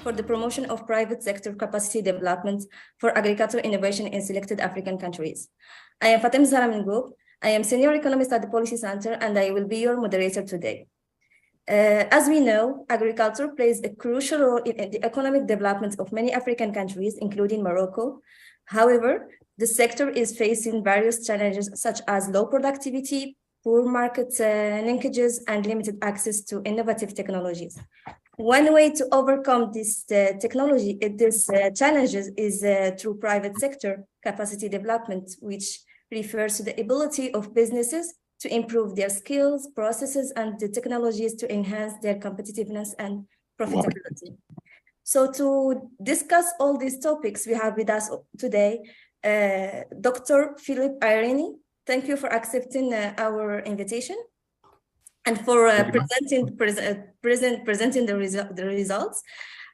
for the promotion of private sector capacity development for agricultural innovation in selected African countries. I am Fatima-Ezzahra Mengoub. I am Senior Economist at the Policy Center, and I will be your moderator today. As we know, agriculture plays a crucial role in the economic development of many African countries, including Morocco. However, the sector is facing various challenges such as low productivity, poor market linkages, and limited access to innovative technologies. One way to overcome these challenges is through private sector capacity development, which refers to the ability of businesses to improve their skills, processes, and the technologies to enhance their competitiveness and profitability. So to discuss all these topics, we have with us today Dr. Philipp Aerni. Thank you for accepting our invitation and for presenting the results.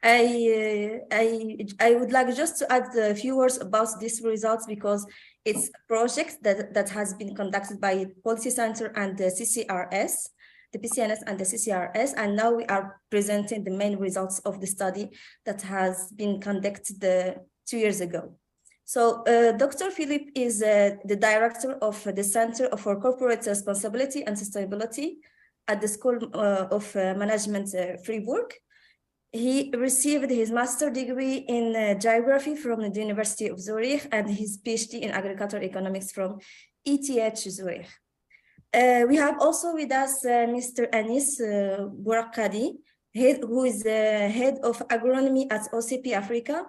I would like just to add a few words about these results because it's a project that has been conducted by Policy Center and the CCRS, the PCNS and the CCRS, and now we are presenting the main results of the study that has been conducted 2 years ago. So Dr. Philipp is the director of the Center for Corporate Responsibility and Sustainability at the School of Management Freiburg. He received his master's degree in geography from the University of Zurich and his PhD in agricultural economics from ETH Zurich. We have also with us Mr. Aniss Bouraqqadi, who is the head of agronomy at OCP Africa.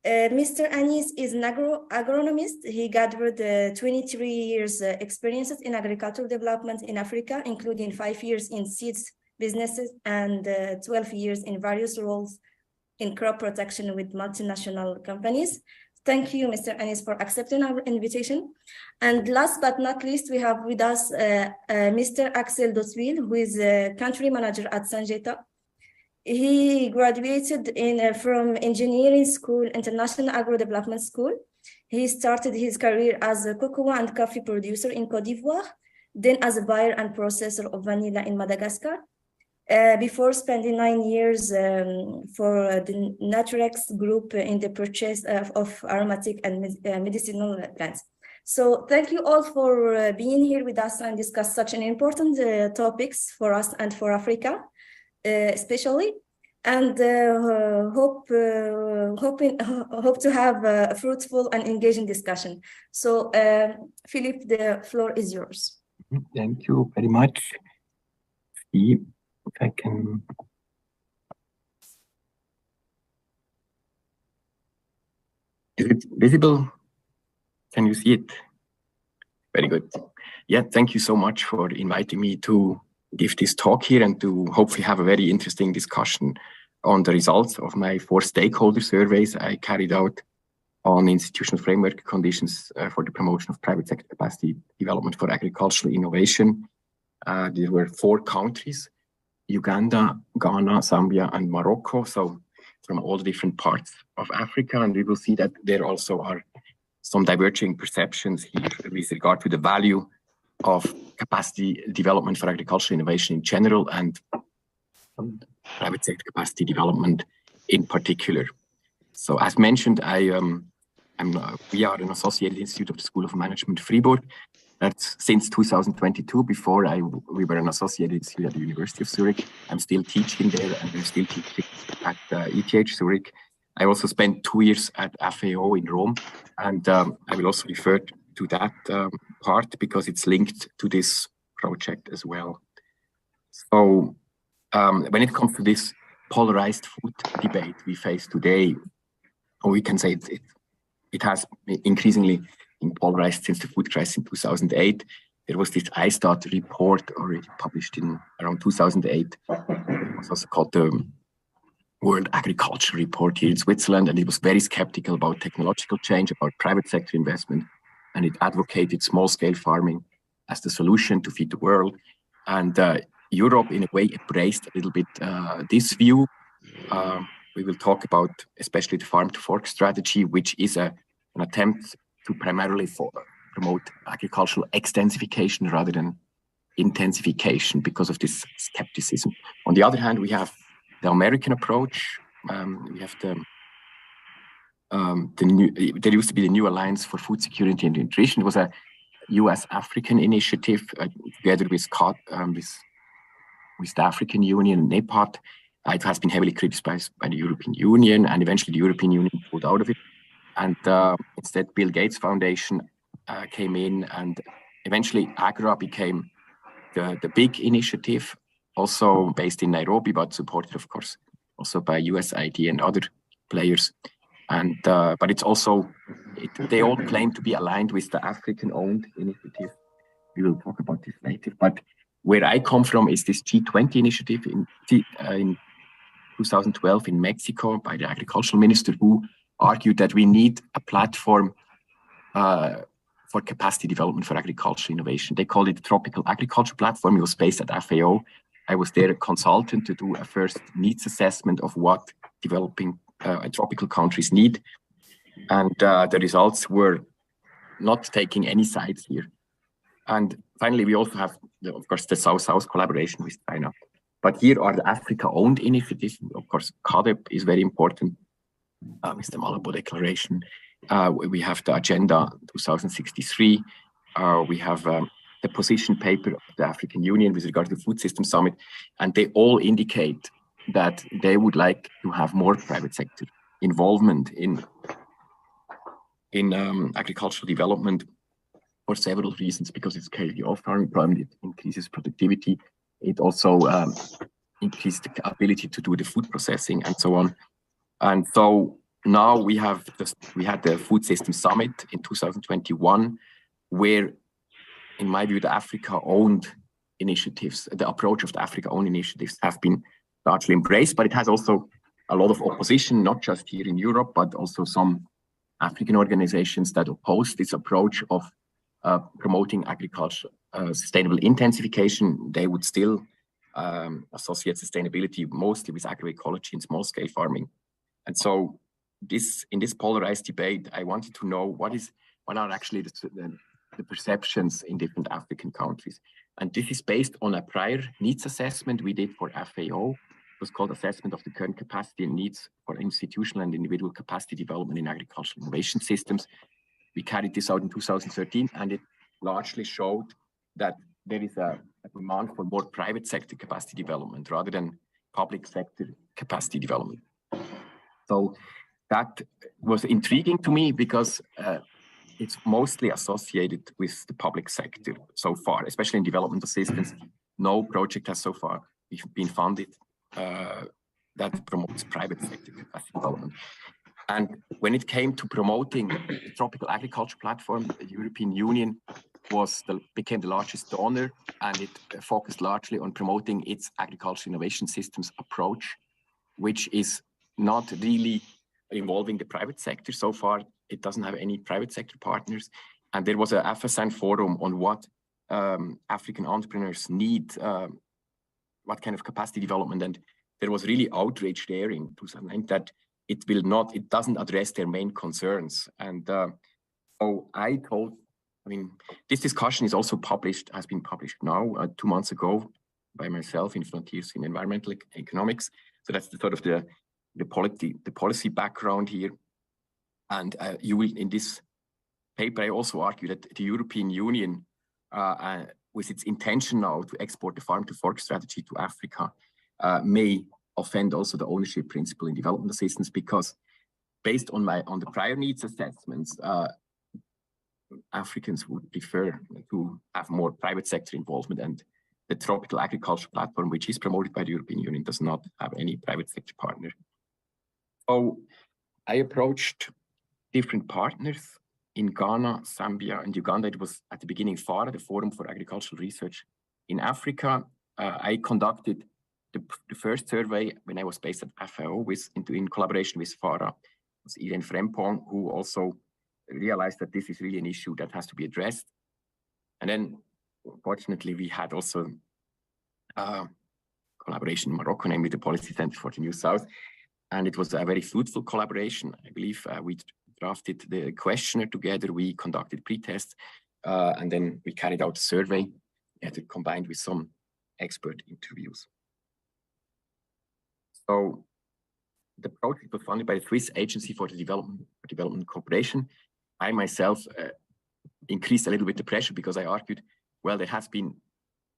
Mr. Aniss is an agronomist. He gathered 23 years experiences in agricultural development in Africa, including 5 years in seeds businesses and 12 years in various roles in crop protection with multinational companies. Thank you, Mr. Aniss, for accepting our invitation. And last but not least, we have with us Mr. Axel, who is a country manager at Syngenta. He graduated from engineering school, International Agro Development School. He started his career as a cocoa and coffee producer in Côte d'Ivoire, then as a buyer and processor of vanilla in Madagascar, before spending 9 years for the Naturex group in the purchase of aromatic and medicinal plants. So thank you all for being here with us and discuss such an important topics for us and for Africa. Especially, and hope to have a fruitful and engaging discussion. So, Philipp, the floor is yours. Thank you very much. See if I can. Is it visible? Can you see it? Very good. Yeah, thank you so much for inviting me to give this talk here and to hopefully have a very interesting discussion on the results of my 4 stakeholder surveys I carried out on institutional framework conditions for the promotion of private sector capacity development for agricultural innovation. There were 4 countries, Uganda, Ghana, Zambia, and Morocco. So from all the different parts of Africa. And we will see that there also are some diverging perceptions here with regard to the value of capacity development for agricultural innovation in general and private sector capacity development in particular. So as mentioned, we are an associated institute of the School of Management Freiburg. That's since 2022. Before we were an associated institute at the University of Zurich. I'm still teaching there and I'm still teaching at ETH Zurich. I also spent 2 years at FAO in Rome, and I will also refer to that part because it's linked to this project as well. So when it comes to this polarized food debate we face today, or we can say it has increasingly been polarized since the food crisis in 2008. There was this ISTAT report already published in around 2008. It was also called the World Agriculture Report here in Switzerland, and it was very skeptical about technological change, about private sector investment, and it advocated small-scale farming as the solution to feed the world. And Europe, in a way, embraced a little bit this view. We will talk about especially the farm-to-fork strategy, which is an attempt to primarily promote agricultural extensification rather than intensification because of this skepticism. On the other hand, we have the American approach, we have the new. There used to be the New Alliance for Food Security and Nutrition. It was a U.S. African initiative together with the African Union and NEPAD. It has been heavily criticized by the European Union, and eventually the European Union pulled out of it. And instead, Bill Gates Foundation came in, and eventually Agra became the big initiative, also based in Nairobi, but supported, of course, also by USAID and other players. And but it's also, they all claim to be aligned with the African-owned initiative. We will talk about this later. But where I come from is this G20 initiative in 2012 in Mexico by the agricultural minister, who argued that we need a platform for capacity development for agricultural innovation. They called it the Tropical Agriculture Platform. It was based at FAO. I was there a consultant to do a first needs assessment of what developing tropical countries need. And the results were not taking any sides here. And finally, we also have, of course, the South-South collaboration with China. But here are the Africa-owned initiatives. Of course, CADEP is very important with the Malabo Declaration. We have the Agenda 2063. We have the position paper of the African Union with regard to the Food System Summit. And they all indicate that they would like to have more private sector involvement in agricultural development for several reasons, because it's carrying off farm employment, it increases productivity, it also increases the ability to do the food processing and so on. And so now we had the Food System Summit in 2021, where, in my view, the Africa-owned initiatives, the approach of the Africa-owned initiatives have been largely embraced, but it has also a lot of opposition, not just here in Europe, but also some African organizations that oppose this approach of promoting agriculture, sustainable intensification. They would still associate sustainability mostly with agroecology and small-scale farming. And so in this polarized debate, I wanted to know what are actually the perceptions in different African countries. And this is based on a prior needs assessment we did for FAO. It was called Assessment of the Current Capacity and Needs for Institutional and Individual Capacity Development in Agricultural Innovation Systems. We carried this out in 2013, and it largely showed that there is a demand for more private sector capacity development rather than public sector capacity development. So that was intriguing to me because it's mostly associated with the public sector so far, especially in development assistance. No project has so far been funded that promotes private sector capacity development. And when it came to promoting the Tropical Agriculture Platform, the European Union became the largest donor, and it focused largely on promoting its agriculture innovation systems approach, which is not really involving the private sector. So far, it doesn't have any private sector partners. And there was a FSN forum on what African entrepreneurs need, what kind of capacity development. And there was really outrage there in 2009 that it doesn't address their main concerns. And so this discussion is also has been published now 2 months ago by myself in Frontiers in Environmental Economics. So that's the sort of the policy background here. And you will, in this paper, I also argue that the European Union, with its intention now to export the farm to fork strategy to Africa, may offend also the ownership principle in development assistance, because based on the prior needs assessments, Africans would prefer to have more private sector involvement, and the Tropical Agriculture Platform, which is promoted by the European Union, does not have any private sector partner. So I approached different partners in Ghana, Zambia, and Uganda. It was at the beginning FARA, the Forum for Agricultural Research in Africa. I conducted the first survey when I was based at FAO in collaboration with FARA. It was Irene Frempong, who also realized that this is really an issue that has to be addressed. And then, fortunately, we had also collaboration in Morocco, namely the Policy Center for the New South. And it was a very fruitful collaboration. I believe we drafted the questionnaire together, we conducted pre-tests, and then we carried out a survey combined with some expert interviews. So the project was funded by the Swiss Agency for the Development Cooperation. I myself increased a little bit the pressure because I argued, well, there has been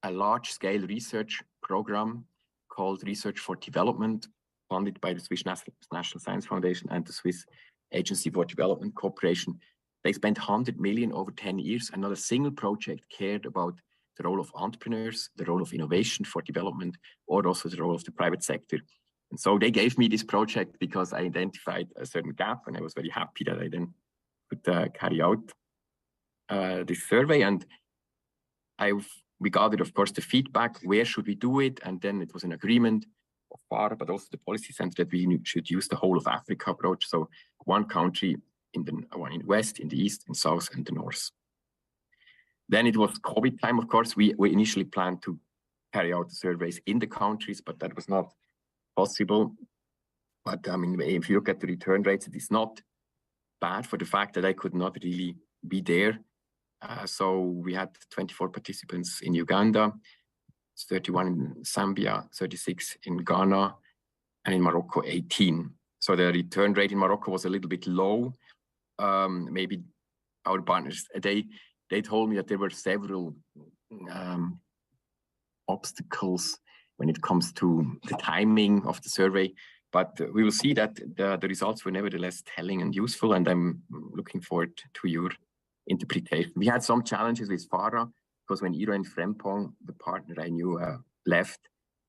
a large-scale research program called Research for Development, funded by the Swiss National Science Foundation and the Swiss Agency for Development Cooperation. They spent 100 million over 10 years, and not a single project cared about the role of entrepreneurs, the role of innovation for development, or also the role of the private sector. And so they gave me this project because I identified a certain gap, and I was very happy that I then could carry out this survey. And we gathered, of course, the feedback, where should we do it? And then it was an agreement of FARA, but also the policy center, that we should use the whole of Africa approach. So one country in the west, in the east, in south, and the north. Then it was COVID time, of course. We initially planned to carry out the surveys in the countries, but that was not possible. But I mean, if you look at the return rates, it is not bad for the fact that I could not really be there. So we had 24 participants in Uganda, 31 in Zambia, 36 in Ghana, and in Morocco, 18. So the return rate in Morocco was a little bit low. Maybe our partners, they told me that there were several obstacles when it comes to the timing of the survey, but we will see that the results were nevertheless telling and useful, and I'm looking forward to your interpretation. We had some challenges with FARA, because when Iro and Frempong, the partner I knew, left,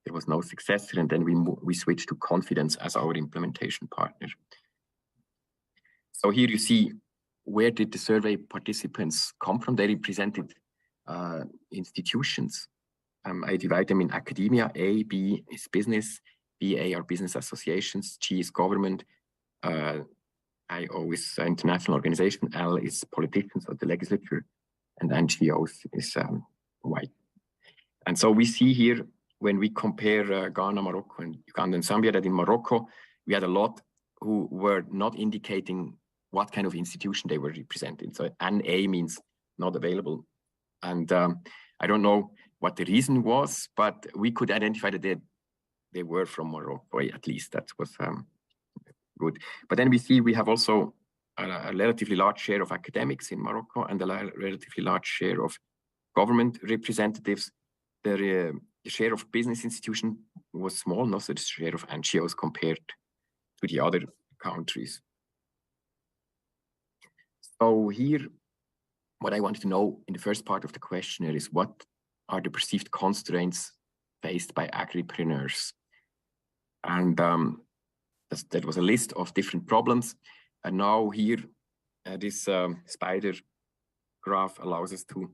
there was no successor, and then we switched to Confidence as our implementation partner. So here you see, where did the survey participants come from? They represented institutions. I divide them in academia. A, B is business, B, A are business associations, G is government, I always international organization, L is politicians or the legislature, and NGOs is white. And so we see here, when we compare Ghana, Morocco, and Uganda and Zambia, that in Morocco, we had a lot who were not indicating what kind of institution they were representing. So NA means not available. And I don't know what the reason was, but we could identify that they were from Morocco, at least. That was good. But then we see we have also a relatively large share of academics in Morocco and a relatively large share of government representatives. The share of business institution was small, not the share of NGOs compared to the other countries. So here, what I wanted to know in the first part of the questionnaire is, what are the perceived constraints faced by agripreneurs? And that was a list of different problems. And now here, this spider graph allows us to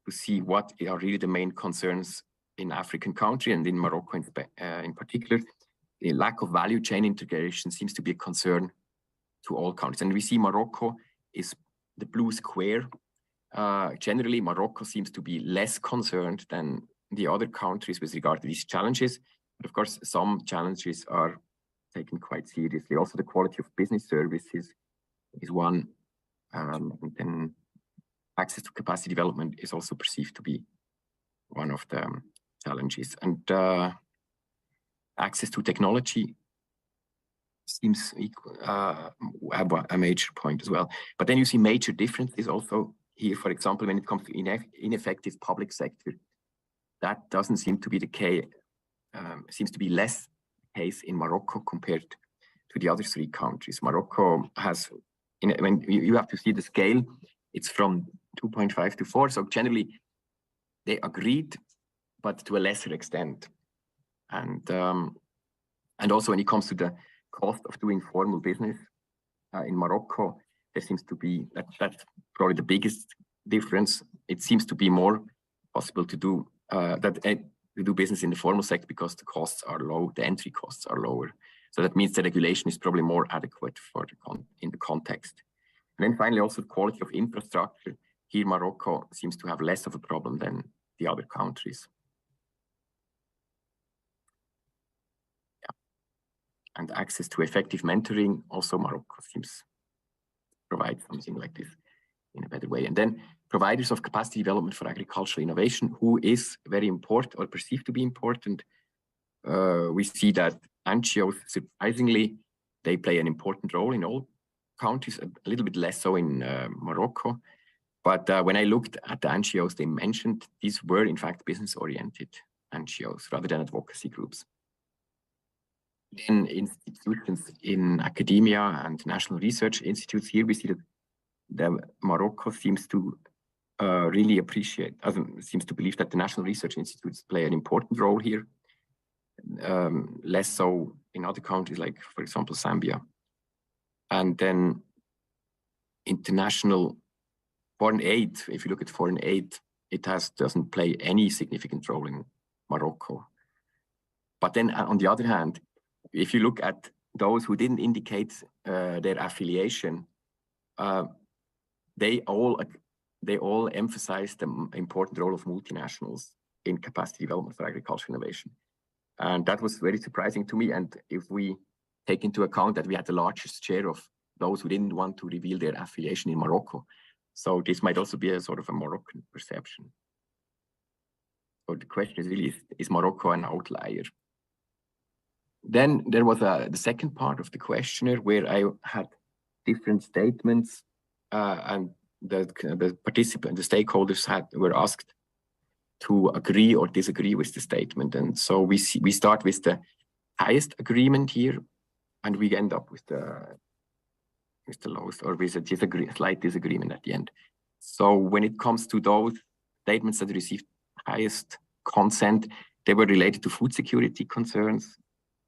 see what are really the main concerns in African country and in Morocco in particular. The lack of value chain integration seems to be a concern to all countries. And we see Morocco is the blue square. Generally, Morocco seems to be less concerned than the other countries with regard to these challenges. But of course, some challenges are taken quite seriously. Also, the quality of business services is one. And then access to capacity development is also perceived to be one of the challenges. And access to technology seems a major point as well. But then you see major differences also here. For example, when it comes to ineffective public sector, that doesn't seem to be the case. Seems to be less the case in Morocco compared to the other three countries. Morocco has, when you have to see the scale, it's from 2.5 to 4. So generally, they agreed, but to a lesser extent. And also when it comes to the cost of doing formal business in Morocco, there seems to be, that's probably the biggest difference. It seems to be more possible to do business in the formal sector because the costs are low, the entry costs are lower. So that means the regulation is probably more adequate for in the context. And then finally, also the quality of infrastructure. Here, Morocco seems to have less of a problem than the other countries. Yeah. And access to effective mentoring, also Morocco seems to provide something like this in a better way. And then providers of capacity development for agricultural innovation, who is very important or perceived to be important. We see that NGOs surprisingly they play an important role in all countries, a little bit less so in Morocco. But when I looked at the NGOs they mentioned, these were in fact business-oriented NGOs rather than advocacy groups. In institutions in academia and national research institutes, here we see that Morocco seems to really seems to believe that the national research institutes play an important role here, less so in other countries like, for example, Zambia. And then international foreign aid, if you look at foreign aid, it doesn't play any significant role in Morocco. But then on the other hand, if you look at those who didn't indicate their affiliation, they all emphasize the important role of multinationals in capacity development for agricultural innovation. And that was very surprising to me. And if we take into account that we had the largest share of those who didn't want to reveal their affiliation in Morocco, so this might also be a sort of a Moroccan perception. So the question is really, is Morocco an outlier? Then there was the second part of the questionnaire where I had different statements and the participants, the stakeholders were asked to agree or disagree with the statement. And so we start with the highest agreement here, and we end up with the lowest, or with a slight disagreement at the end. So when it comes to those statements that received highest consent, they were related to food security concerns.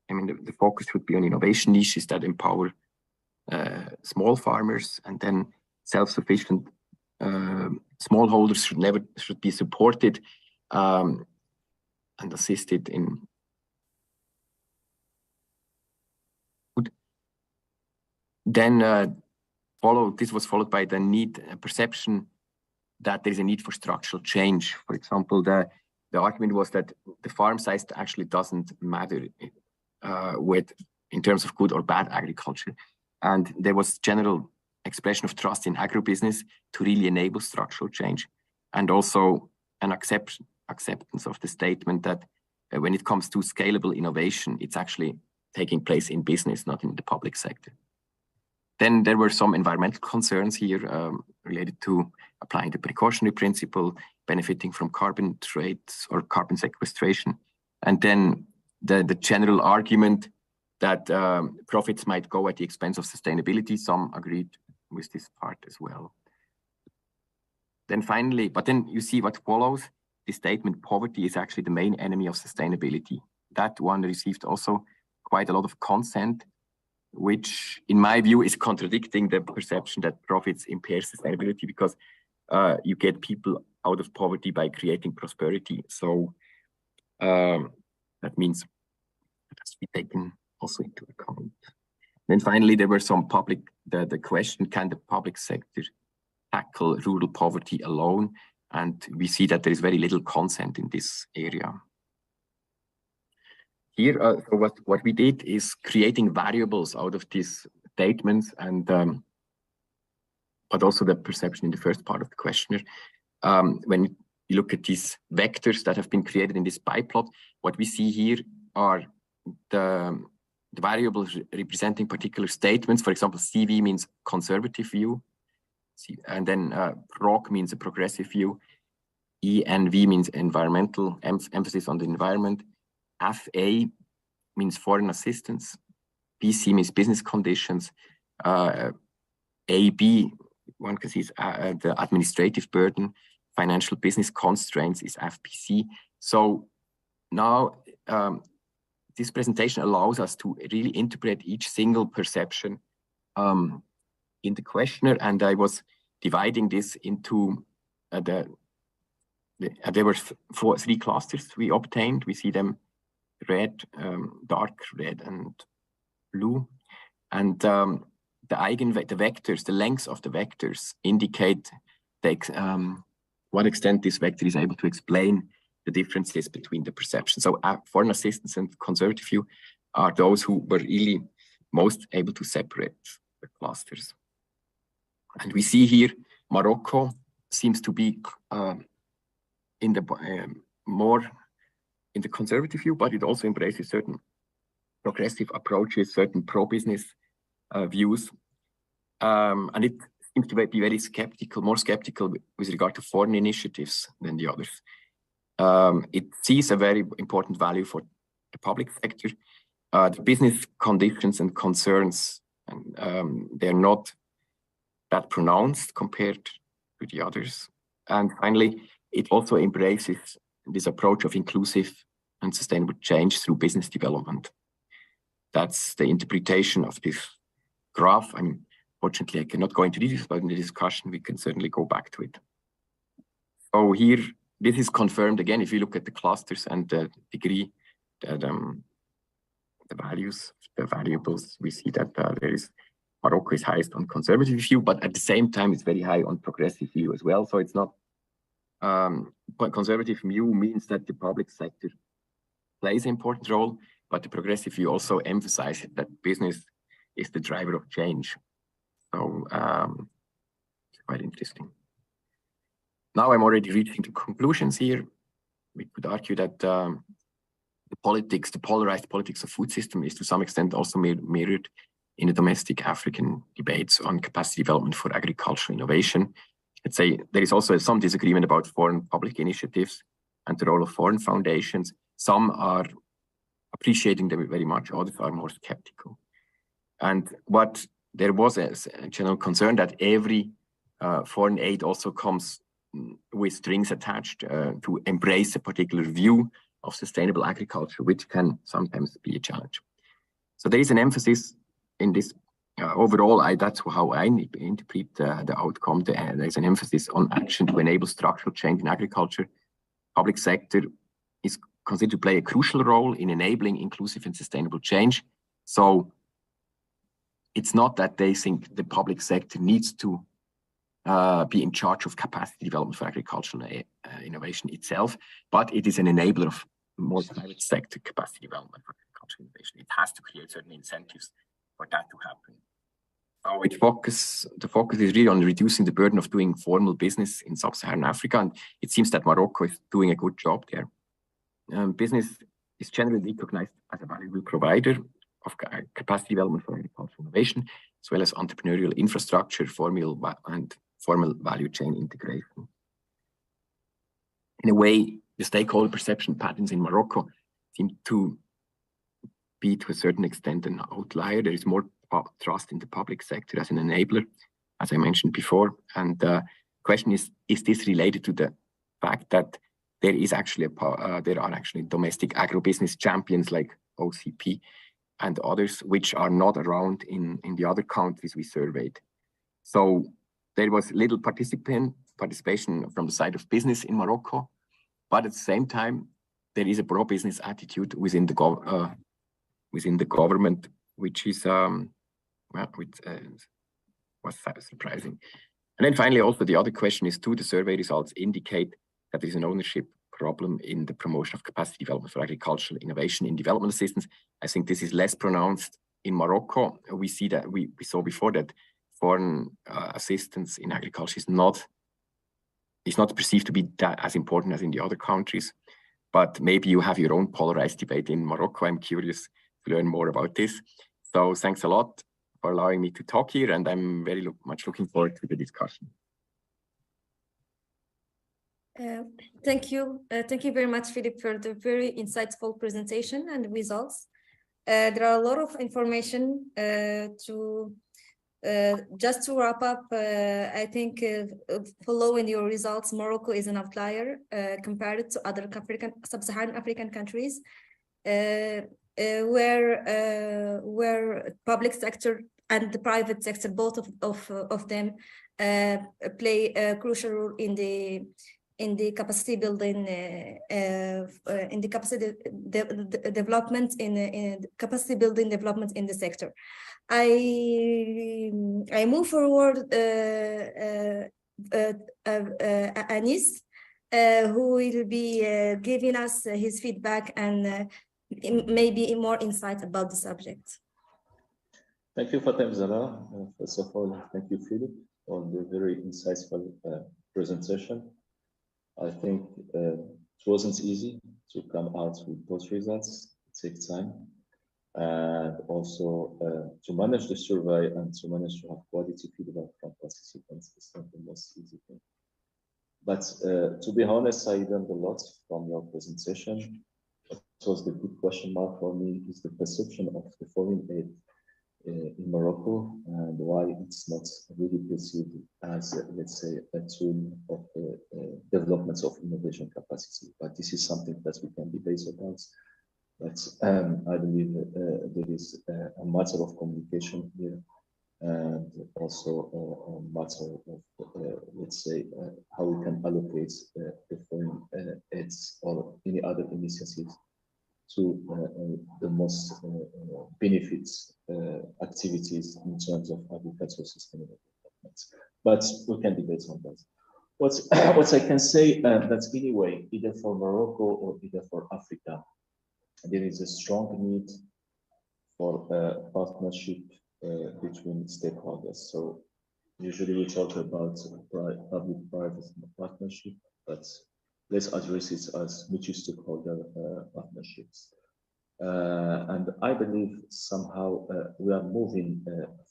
I mean, the focus should be on innovation niches that empower small farmers, and then self-sufficient smallholders should be supported and assisted in food. Then this was followed by the perception that there is a need for structural change. For example, the argument was that the farm size actually doesn't matter in terms of good or bad agriculture. And there was general expression of trust in agribusiness to really enable structural change, and also an acceptance of the statement that when it comes to scalable innovation, it's actually taking place in business, not in the public sector. Then there were some environmental concerns here related to applying the precautionary principle, benefiting from carbon trades or carbon sequestration. And then the general argument that profits might go at the expense of sustainability. Some agreed with this part as well. Then finally, but then you see what follows. The statement, poverty is actually the main enemy of sustainability. That one received also quite a lot of consent, which in my view is contradicting the perception that profits impair sustainability, because you get people out of poverty by creating prosperity. So that means it has to be taken also into account. Then finally, there were some the question, can the public sector tackle rural poverty alone? And we see that there is very little consent in this area. Here, what we did is creating variables out of these statements, and but also the perception in the first part of the questionnaire. When you look at these vectors that have been created in this pie plot, what we see here are the variables representing particular statements. For example, CV means conservative view, and then PROG means a progressive view, ENV means environmental, emphasis on the environment, FA means foreign assistance, BC means business conditions, AB, one can see, is the administrative burden, financial business constraints is FPC. So now this presentation allows us to really interpret each single perception in the questionnaire, and I was dividing this into there were three clusters we obtained. We see them red, dark red, and blue, and the vectors, the lengths of the vectors indicate what extent this vector is able to explain the differences between the perceptions. So foreign assistance and conservative view are those who were really most able to separate the clusters. And we see here Morocco seems to be in the more in the conservative view, but it also embraces certain progressive approaches, certain pro-business views. And it seems to be very skeptical, more skeptical with regard to foreign initiatives than the others. It sees a very important value for the public sector. The business conditions and concerns, and they're not that pronounced compared to the others. And finally, it also embraces this approach of inclusive and sustainable change through business development. That's the interpretation of this graph. I mean, fortunately, I cannot go into details, but in the discussion, we can certainly go back to it. So here, this is confirmed again, if you look at the clusters and the degree that the values, the variables, we see that there is Morocco is highest on conservative view, but at the same time, it's very high on progressive view as well. So it's not, but conservative view means that the public sector plays an important role, but the progressive view also emphasizes that business is the driver of change. So it's quite interesting. Now I'm already reaching the conclusions here. We could argue that the politics, the polarized politics of food system is to some extent also mirrored in the domestic African debates on capacity development for agricultural innovation. Let's say there is also some disagreement about foreign public initiatives and the role of foreign foundations. Some are appreciating them very much, others are more skeptical. And what there was a general concern that every foreign aid also comes with strings attached to embrace a particular view of sustainable agriculture, which can sometimes be a challenge. So there is an emphasis in this overall, that's how I interpret the outcome. There's an emphasis on action to enable structural change in agriculture. Public sector is considered to play a crucial role in enabling inclusive and sustainable change. So it's not that they think the public sector needs to be in charge of capacity development for agricultural innovation itself, but it is an enabler of more private sector capacity development for agricultural innovation. It has to create certain incentives for that to happen. So the focus is really on reducing the burden of doing formal business in sub-Saharan Africa, and it seems that Morocco is doing a good job there. Business is generally recognized as a valuable provider of capacity development for agricultural innovation, as well as entrepreneurial infrastructure, formal value chain integration. In a way, the stakeholder perception patterns in Morocco seem to be, to a certain extent, an outlier. There is more trust in the public sector as an enabler, as I mentioned before. And the question is this related to the fact that there is actually there are actually domestic agribusiness champions like OCP and others, which are not around in the other countries we surveyed. So there was little participation from the side of business in Morocco, but at the same time, there is a pro-business attitude within the government, which is was surprising. And then finally, also the other question is, do the survey results indicate that there is an ownership problem in the promotion of capacity development for agricultural innovation in development assistance? I think this is less pronounced in Morocco. We see that we saw before that foreign assistance in agriculture is not perceived to be that as important as in the other countries. But maybe you have your own polarized debate in Morocco. I'm curious to learn more about this. So thanks a lot for allowing me to talk here, and I'm very much looking forward to the discussion. Thank you. Thank you very much, Philipp, for the very insightful presentation and results. There are a lot of information just to wrap up. I think following your results, Morocco is an outlier compared to other sub-Saharan African countries, where public sector and the private sector, both of them, play a crucial role in the capacity building, in the capacity development, in capacity building development in the sector. I move forward Aniss, who will be giving us his feedback and maybe more insight about the subject. Thank you, Fatima-Ezzahra. First of all, thank you, Philipp, on the very insightful presentation. I think it wasn't easy to come out with those results. It takes time. and also to manage the survey and to manage to have quality feedback from participants is not the most easy thing. But to be honest, I learned a lot from your presentation. What was the big question mark for me is the perception of the foreign aid in Morocco and why it's not really perceived as, let's say, a tool of development of innovation capacity. But this is something that we can debate about. But I believe there is a matter of communication here, and also a matter of, let's say, how we can allocate the foreign aids or any other initiatives to the most benefits activities in terms of agricultural sustainable development. But we can debate on that. What I can say that anyway, either for Morocco or either for Africa, there is a strong need for partnership between stakeholders. So usually we talk about public-private partnership, but let's address it as multi-stakeholder partnerships. And I believe somehow we are moving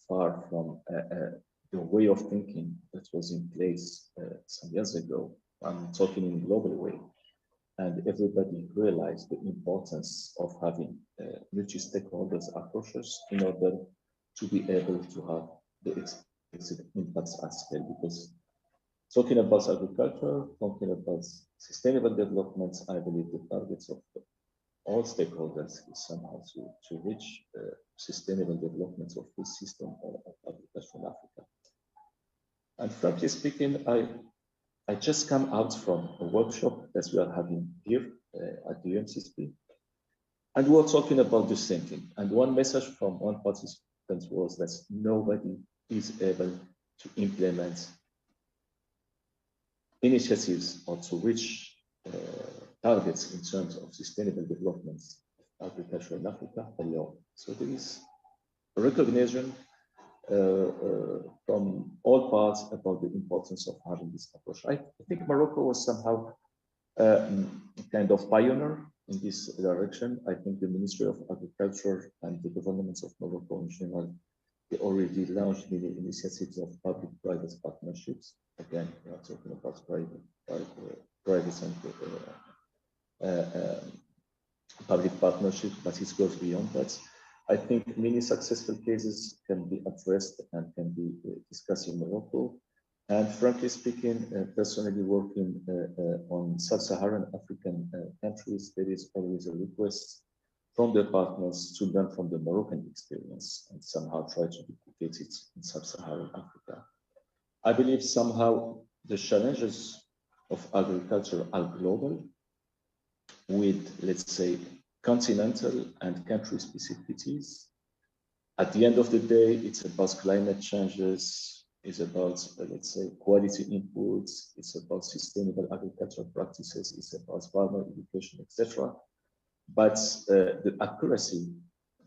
far from the way of thinking that was in place some years ago. I'm talking in a global way. And everybody realized the importance of having multi-stakeholders approaches in order to be able to have the expected impacts at scale. Because talking about agriculture, talking about sustainable development, I believe the targets of all stakeholders is somehow to reach sustainable development of this system of agriculture in Africa. And frankly speaking, I just come out from a workshop that we are having here at the UMCSP, and we were talking about the same thing. And one message from one participant was that nobody is able to implement initiatives or to reach targets in terms of sustainable development of agriculture in Africa alone. So there is a recognition from all parts about the importance of having this approach. I think Morocco was somehow kind of pioneer in this direction. I think the Ministry of Agriculture and the governments of Morocco in general, they already launched many initiatives of public-private partnerships. Again, we are talking about private and public partnerships, but it goes beyond that. I think many successful cases can be addressed and can be discussed in Morocco. And frankly speaking, personally working on sub-Saharan African countries, there is always a request from the partners to learn from the Moroccan experience and somehow try to duplicate it in sub-Saharan Africa. I believe somehow the challenges of agriculture are global with, let's say, continental and country specificities. At the end of the day, it's about climate changes, it's about, let's say, quality inputs, it's about sustainable agricultural practices, it's about farmer education, etc. But the accuracy,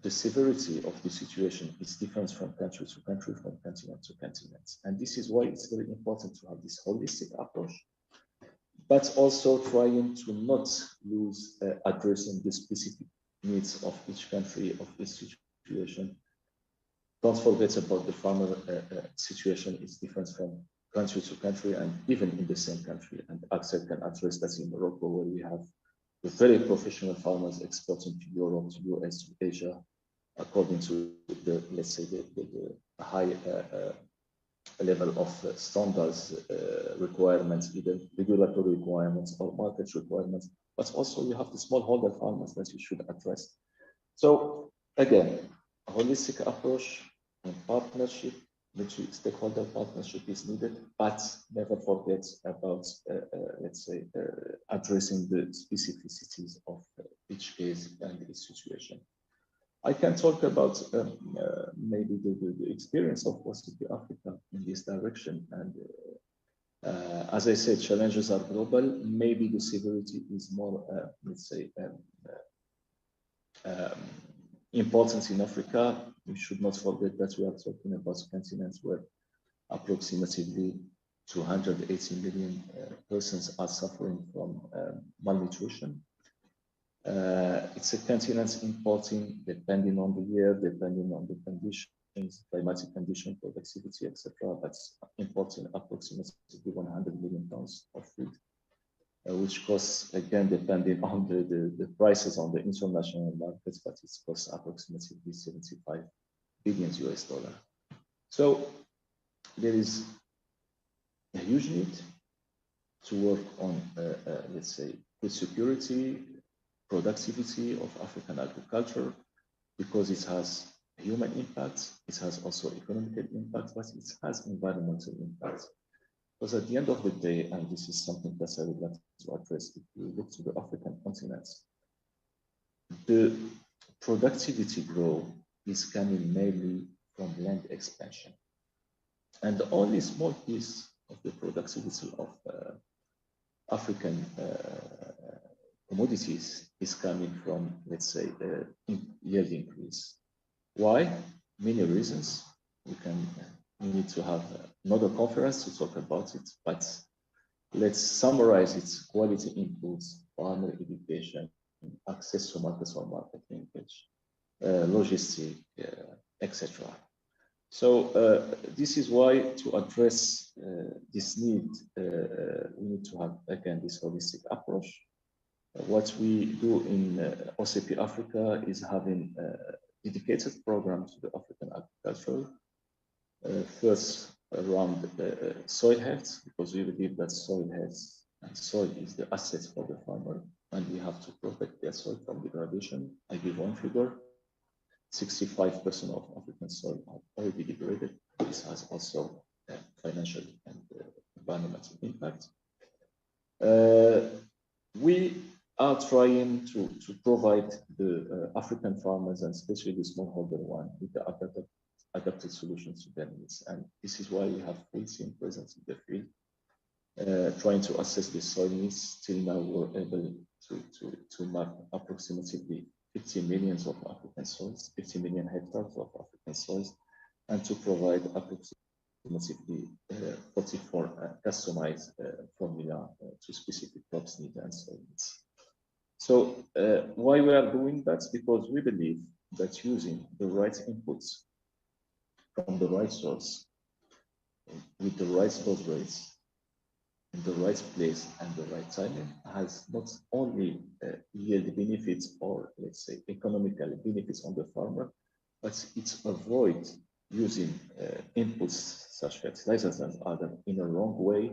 the severity of the situation is different from country to country, from continent to continent. And this is why it's very important to have this holistic approach, but also trying to not lose addressing the specific needs of each country, of each situation. Don't forget about the farmer situation is different from country to country and even in the same country. And Axel can address that in Morocco, where we have the very professional farmers exporting to Europe, to US, to Asia, according to the, let's say, the high level of standards requirements, either regulatory requirements or market requirements, but also you have the smallholder farmers that you should address. So again, a holistic approach and partnership, multi-stakeholder partnership is needed, but never forget about, let's say, addressing the specificities of each case and each situation. I can talk about maybe the experience of OCP Africa in this direction. And as I said, challenges are global. Maybe the severity is more, let's say, important in Africa. We should not forget that we are talking about continents where approximately 280 million persons are suffering from malnutrition. It's a continent importing, depending on the year, depending on the conditions, climatic condition, productivity, etc. But importing approximately 100 million tons of food, which costs, again, depending on the prices on the international markets, but it costs approximately 75 billion US dollar. So there is a huge need to work on, let's say, food security, productivity of African agriculture, because it has human impact, it has also economic impact, but it has environmental impact. Because at the end of the day, and this is something that I would like to address, if you look to the African continent, the productivity growth is coming mainly from land expansion. And the only small piece of the productivity of African commodities is coming from, let's say, yield increase. Why? Many reasons. We need to have another conference to talk about it, but let's summarize it: quality inputs, farmer education, access to markets or market linkage, logistic, etc. So this is why, to address this need, we need to have, again, this holistic approach. What we do in OCP Africa is having a dedicated program to the African agriculture. First, around soil health, because we believe that soil health and soil is the asset for the farmer, and we have to protect their soil from degradation. I give one figure: 65% of African soil are already degraded. This has also financial and environmental impact. We are trying to provide the African farmers, and especially the smallholder one, with the adapted solutions to their needs. And this is why we have full team presence in the field, trying to assess the soil needs. Till now, we're able to map approximately 50 million of African soils, 50 million hectares of African soils, and to provide approximately 44 customized formula to specific crops needs and soil needs. So why we are doing that? Because we believe that using the right inputs from the right source, with the right dose rates, in the right place and the right timing, has not only yield benefits, or let's say economical benefits on the farmer, but it avoids using inputs such as fertilizers and other in a wrong way,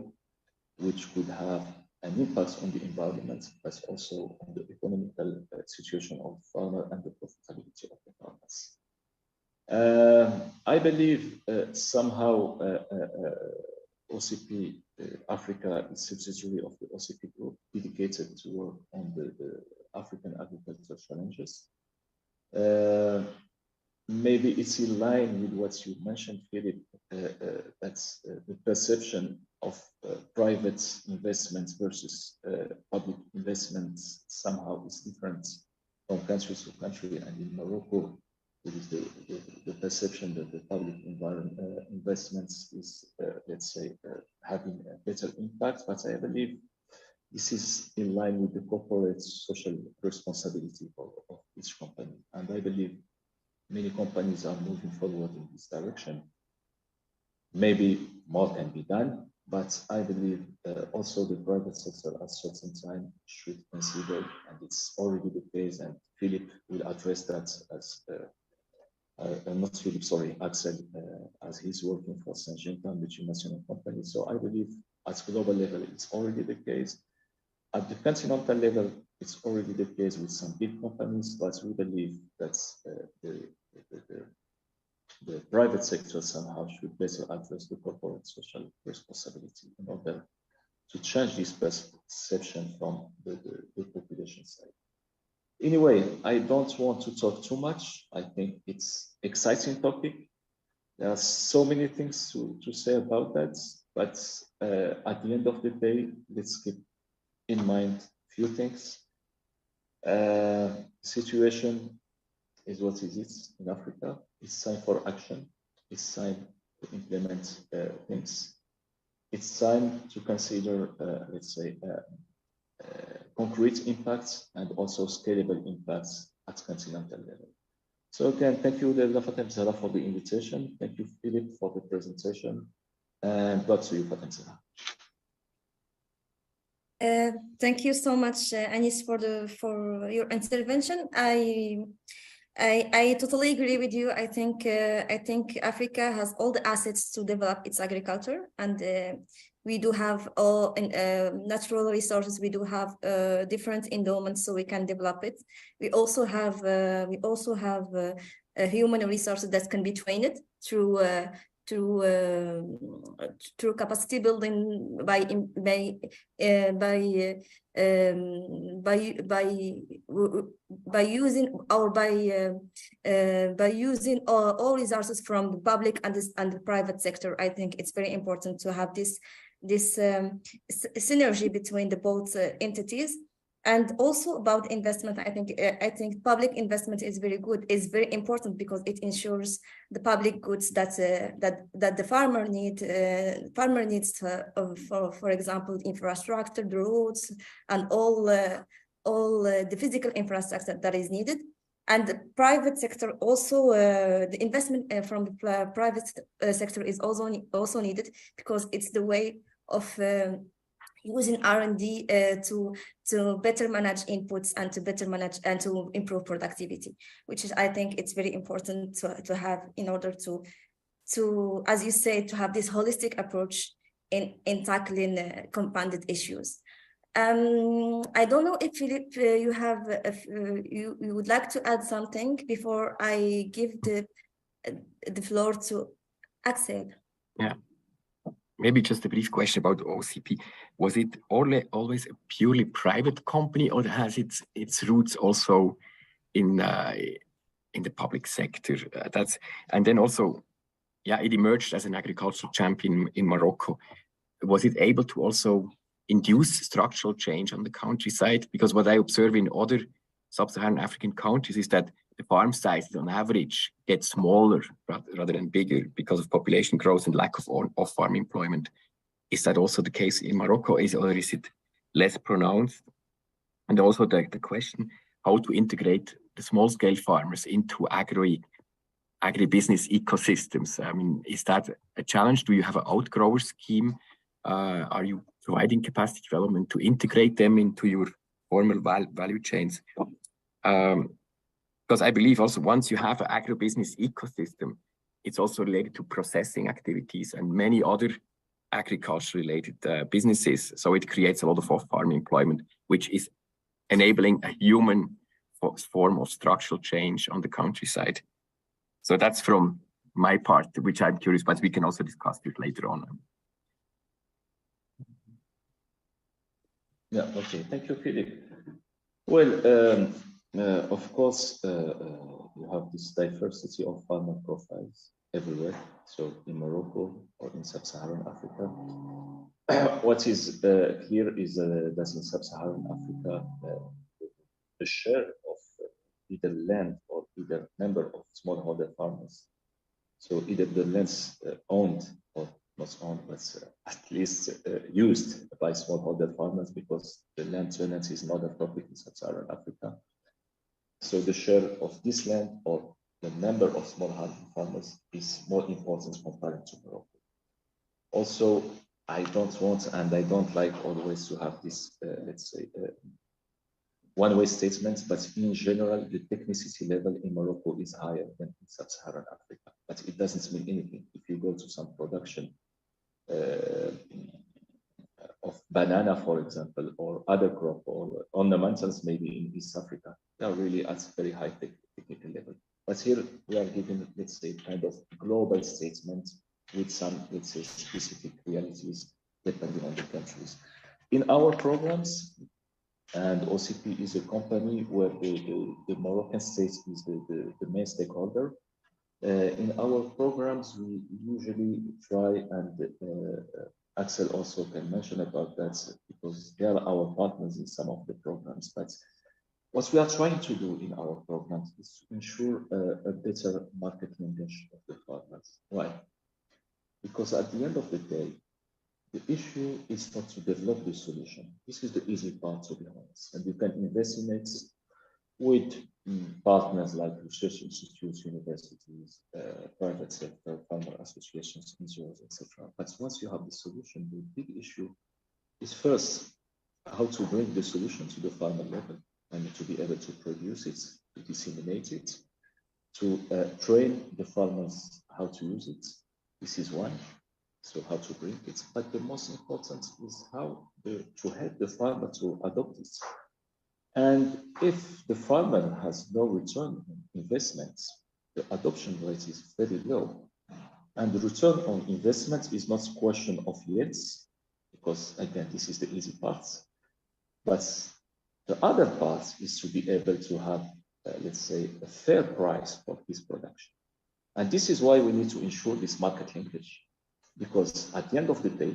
which could have an impact on the environment, but also on the economical situation of the farmer and the profitability of the farmers. I believe somehow OCP Africa is subsidiary of the OCP group, dedicated to work on the African agricultural challenges. Maybe it's in line with what you mentioned, Philipp, that's the perception of private investments versus public investments somehow is different from country to country. And in Morocco, it is the perception that the public investments is, let's say, having a better impact. But I believe this is in line with the corporate social responsibility of each company. And I believe many companies are moving forward in this direction. Maybe more can be done, but I believe also the private sector at certain time should consider, and it's already the case, and Philipp will address that as not Philipp, sorry, Axel, as he's working for Syngenta, multinational company. So I believe at global level, it's already the case. At the continental level, it's already the case with some big companies, but we believe that the private sector somehow should better address the corporate social responsibility in order to change this perception from the population side. Anyway, I don't want to talk too much. I think it's an exciting topic. There are so many things to say about that, but at the end of the day, let's keep in mind a few things. Situation is what it is in Africa. It's time for action. It's time to implement things. It's time to consider, let's say, concrete impacts and also scalable impacts at continental level. So again, thank you, Fatima-Ezzahra, for the invitation. Thank you, Philipp, for the presentation. And back to you, Fatima-Ezzahra. Thank you so much, Aniss, for your intervention. I totally agree with you. I think Africa has all the assets to develop its agriculture, and we do have all natural resources. We do have different endowments, so we can develop it. We also have human resources that can be trained through capacity building by using all resources from the public and the private sector. I think it's very important to have this synergy between the both entities. And also about investment, I think public investment is very important because it ensures the public goods that the farmer needs. For example, infrastructure, the roads, and all the physical infrastructure that is needed. And the private sector also, the investment from the private sector is also needed because it's the way of using R&D to better manage inputs and to better manage and to improve productivity, which is, I think, it's very important to have in order to, as you say, to have this holistic approach in tackling compounded issues. I don't know if Philipp, you have you would like to add something before I give the floor to Axel. Yeah. Maybe just a brief question about OCP. Was it always a purely private company, or has its roots also in the public sector? And then also, yeah, it emerged as an agricultural champion in Morocco. Was it able to also induce structural change on the countryside? Because what I observe in other sub-Saharan African countries is that the farm sizes on average get smaller rather than bigger because of population growth and lack of off-farm employment. Is that also the case in Morocco, or is it less pronounced? And also the question, how to integrate the small-scale farmers into agribusiness ecosystems. I mean, is that a challenge? Do you have an outgrower scheme? Are you providing capacity development to integrate them into your formal value chains? Because I believe also once you have an agribusiness ecosystem, it's also related to processing activities and many other agriculture-related businesses. So it creates a lot of off-farm employment, which is enabling a human form of structural change on the countryside. So that's from my part, which I'm curious, but we can also discuss it later on. Yeah, okay. Thank you, Philipp. Well, of course, you have this diversity of farmer profiles everywhere. So in Morocco or in sub-Saharan Africa, what is clear is that in sub-Saharan Africa, the share of either land or either number of smallholder farmers, so either the lands owned or not owned, but at least used by smallholder farmers, because the land tenancy is not a topic in sub-Saharan Africa. So the share of this land or the number of smallholder farmers is more important compared to Morocco. Also, I don't want and I don't like always to have this, let's say, one-way statements, but in general, the technicity level in Morocco is higher than in sub-Saharan Africa. But it doesn't mean anything. If you go to some production of banana, for example, or other crop or ornamentals, maybe in East Africa, they are really at very high technical level. But here we are giving, let's say, kind of global statement with some, let's say, specific realities depending on the countries. In our programs, and OCP is a company where the Moroccan state is the main stakeholder. In our programs, we usually try, and Axel also can mention about that because they are our partners in some of the programs. But what we are trying to do in our programs is to ensure a better market linkage of the farmers. Why? Because at the end of the day, the issue is not to develop the solution. This is the easy part, to be honest. And you can invest in it with partners like research institutes, universities, private sector, farmer associations, NGOs, etc. But once you have the solution, the big issue is first how to bring the solution to the farmer level and to be able to produce it, to disseminate it, to train the farmers how to use it. This is one. So how to bring it. But the most important is how to help the farmer to adopt it. And if the farmer has no return on investments, the adoption rate is very low. And the return on investment is not a question of yields, because again, this is the easy part. But the other part is to be able to have, let's say, a fair price for his production. And this is why we need to ensure this market linkage. Because at the end of the day,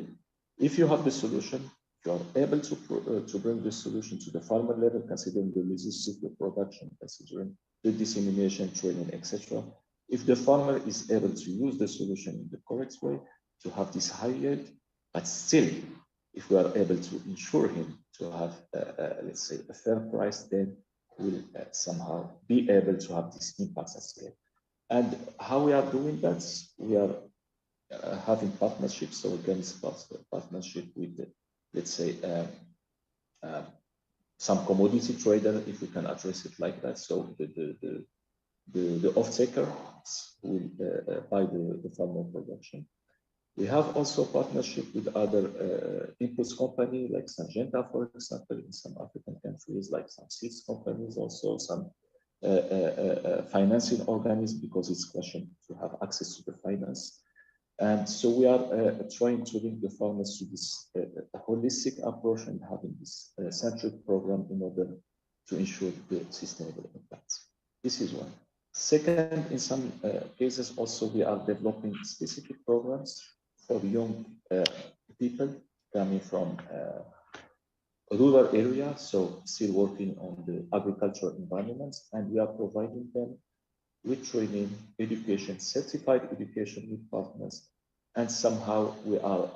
if you have the solution, you are able to bring the solution to the farmer level, considering the logistics, the production, considering the dissemination, training, etc. If the farmer is able to use the solution in the correct way, to have this high yield, but still, if we are able to ensure him to have, let's say, a fair price, then we'll somehow be able to have this impact at scale. And how we are doing that, we are having partnerships. So again, it's partnership with, let's say, some commodity trader, if we can address it like that. So the off-taker will buy the farmer production. We have also partnership with other inputs company like Syngenta, for example, in some African countries, like some seeds companies, also some financing organisms, because it's a question to have access to the finance. And so we are trying to link the farmers to this holistic approach and having this centric program in order to ensure the sustainable impact. This is one. Second, in some cases also we are developing specific programs for young people coming from rural areas, so still working on the agricultural environments, and we are providing them with training, education, certified education with partners, and somehow we are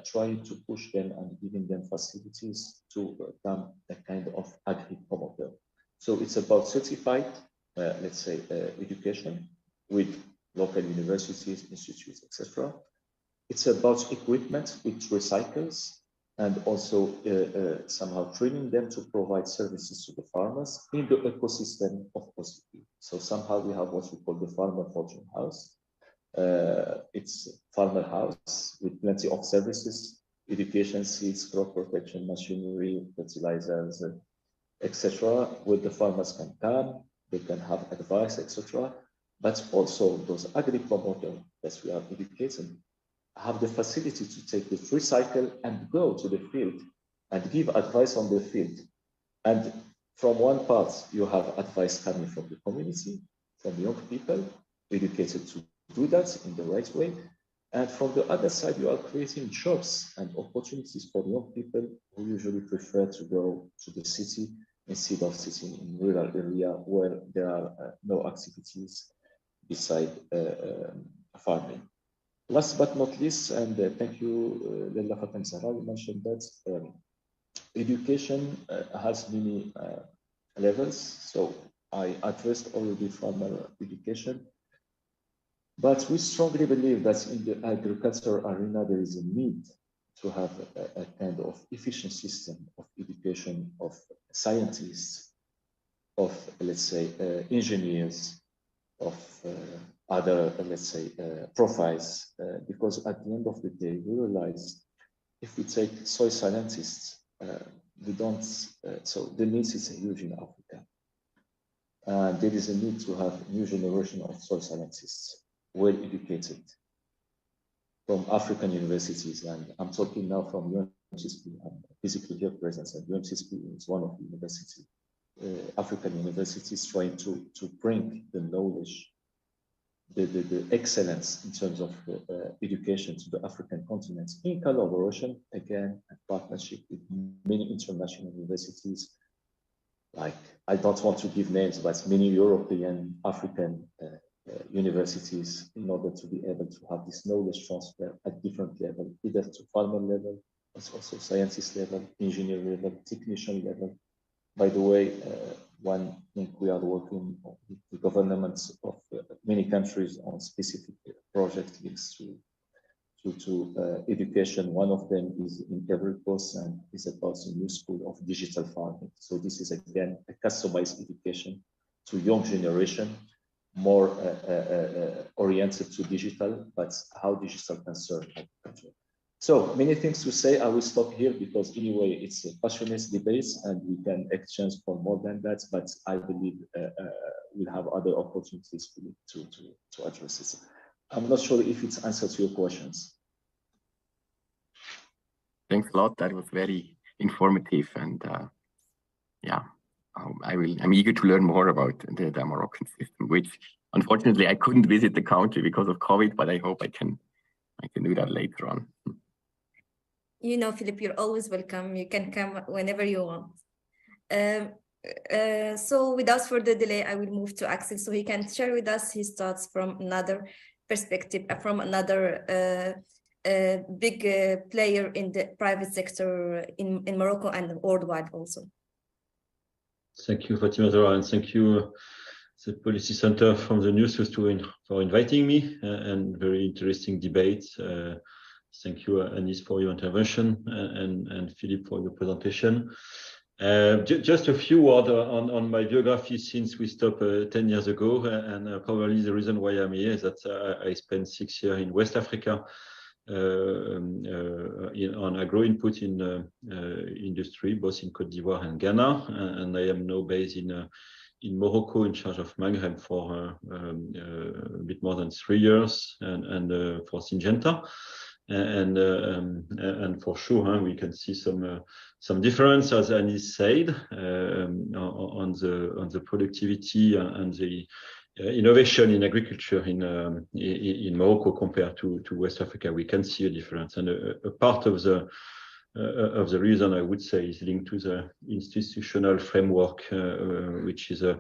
trying to push them and giving them facilities to become a kind of agri-promoter. So it's about certified, let's say, education with local universities, institutes, etc. It's about equipment with recyclers, and also somehow training them to provide services to the farmers in the ecosystem of OCP. So somehow we have what we call the farmer fortune house. It's a farmer house with plenty of services, education, seeds, crop protection, machinery, fertilizers, etc., where the farmers can come, they can have advice, etc. But also those agri-promoters that we are educating have the facility to take the free cycle and go to the field and give advice on the field. And from one part, you have advice coming from the community, from young people, educated to do that in the right way. And from the other side, you are creating jobs and opportunities for young people who usually prefer to go to the city instead of sitting in rural area where there are no activities beside farming. Last but not least, and thank you, Fatima-Ezzahra, you mentioned that education has many levels. So I addressed already farmer education, but we strongly believe that in the agricultural arena, there is a need to have a kind of efficient system of education of scientists, of, let's say, engineers, of other, let's say, profiles, because at the end of the day, we realize if we take soil scientists, we don't, so the need is huge in Africa. There is a need to have new generation of soil scientists, well educated, from African universities, and I'm talking now from UMCSP. I'm physically here present, and UMCSP is one of the universities, African universities, trying to bring the knowledge, the excellence in terms of education to the African continent in collaboration, again, and partnership with many international universities, like, I don't want to give names, but many European, African universities in order to be able to have this knowledge transfer at different levels, either to farmer level, but also scientist level, engineer level, technician level. By the way, one thing we are working with the governments of many countries on specific projects links to education. One of them is in Ivory Coast and is about the new school of digital farming. So this is again a customized education to young generation, more oriented to digital, but how digital can serve agriculture. So many things to say. I will stop here because anyway, it's a passionate debate and we can exchange for more than that, but I believe we'll have other opportunities to address it. I'm not sure if it's answered to your questions. Thanks a lot. That was very informative, and yeah, I'm eager to learn more about the Moroccan system, which unfortunately I couldn't visit the country because of COVID, but I hope I can do that later on. You know, Philip, you're always welcome. You can come whenever you want. So without further delay, I will move to Axel so he can share with us his thoughts from another perspective, from another big player in the private sector in Morocco and worldwide also. Thank you, Fatima-Ezzahra, and thank you, the Policy Center from the News for inviting me, and very interesting debate. Thank you, Aniss, for your intervention, and Philipp for your presentation. Just a few words on my biography since we stopped 10 years ago, and probably the reason why I'm here is that I spent 6 years in West Africa on agro-input in industry, both in Côte d'Ivoire and Ghana, and I am now based in Morocco in charge of Maghreb for a bit more than 3 years, and for Syngenta. And for sure, we can see some difference, as Aniss said, on the productivity and the innovation in agriculture in Morocco compared to West Africa. We can see a difference, and a part of the reason I would say is linked to the institutional framework, which is a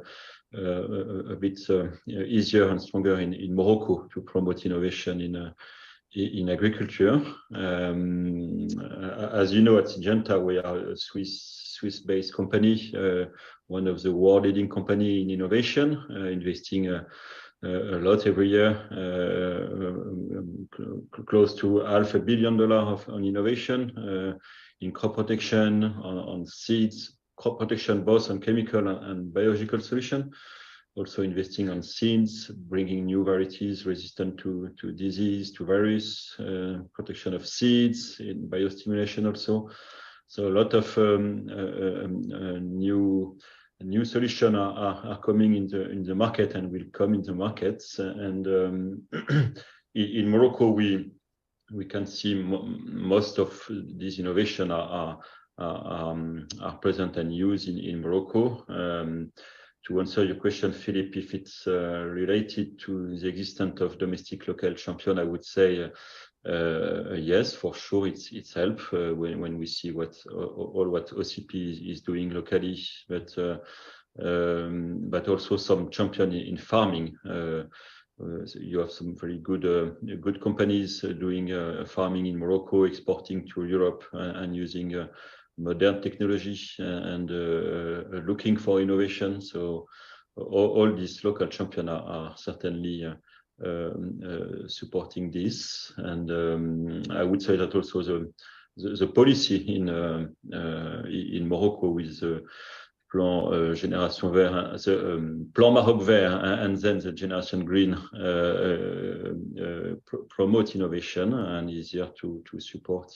bit easier and stronger in Morocco to promote innovation in agriculture. As you know, at Syngenta, we are a Swiss-based company, one of the world leading company in innovation, investing a lot every year, close to $500 million on innovation, in crop protection, on seeds, crop protection, both on chemical and biological solution. Also investing on seeds, bringing new varieties resistant to disease, to virus, protection of seeds, in biostimulation also. So a lot of new solutions are coming in the market and will come in the markets. And in Morocco, we can see most of these innovations are present and used in Morocco. To answer your question, Philip, if it's related to the existence of domestic local champion, I would say yes, for sure, it's help when we see what OCP is doing locally, but also some champion in farming. You have some very good companies doing farming in Morocco, exporting to Europe, and using modern technology and looking for innovation. So all these local champions are certainly supporting this. And I would say that also the policy in Morocco with the Plan Génération Vert, the Plan Maroc Vert, and then the Generation Green promote innovation and easier to support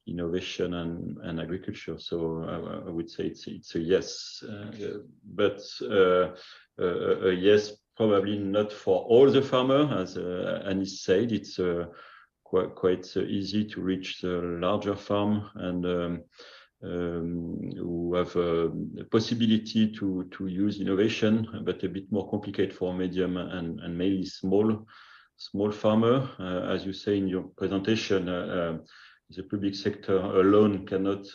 innovation and agriculture. So I would say it's a yes, but a yes probably not for all the farmers. As Aniss said, it's quite easy to reach the larger farm and who have a possibility to use innovation, but a bit more complicated for medium and mainly small farmer. As you say in your presentation, the public sector alone cannot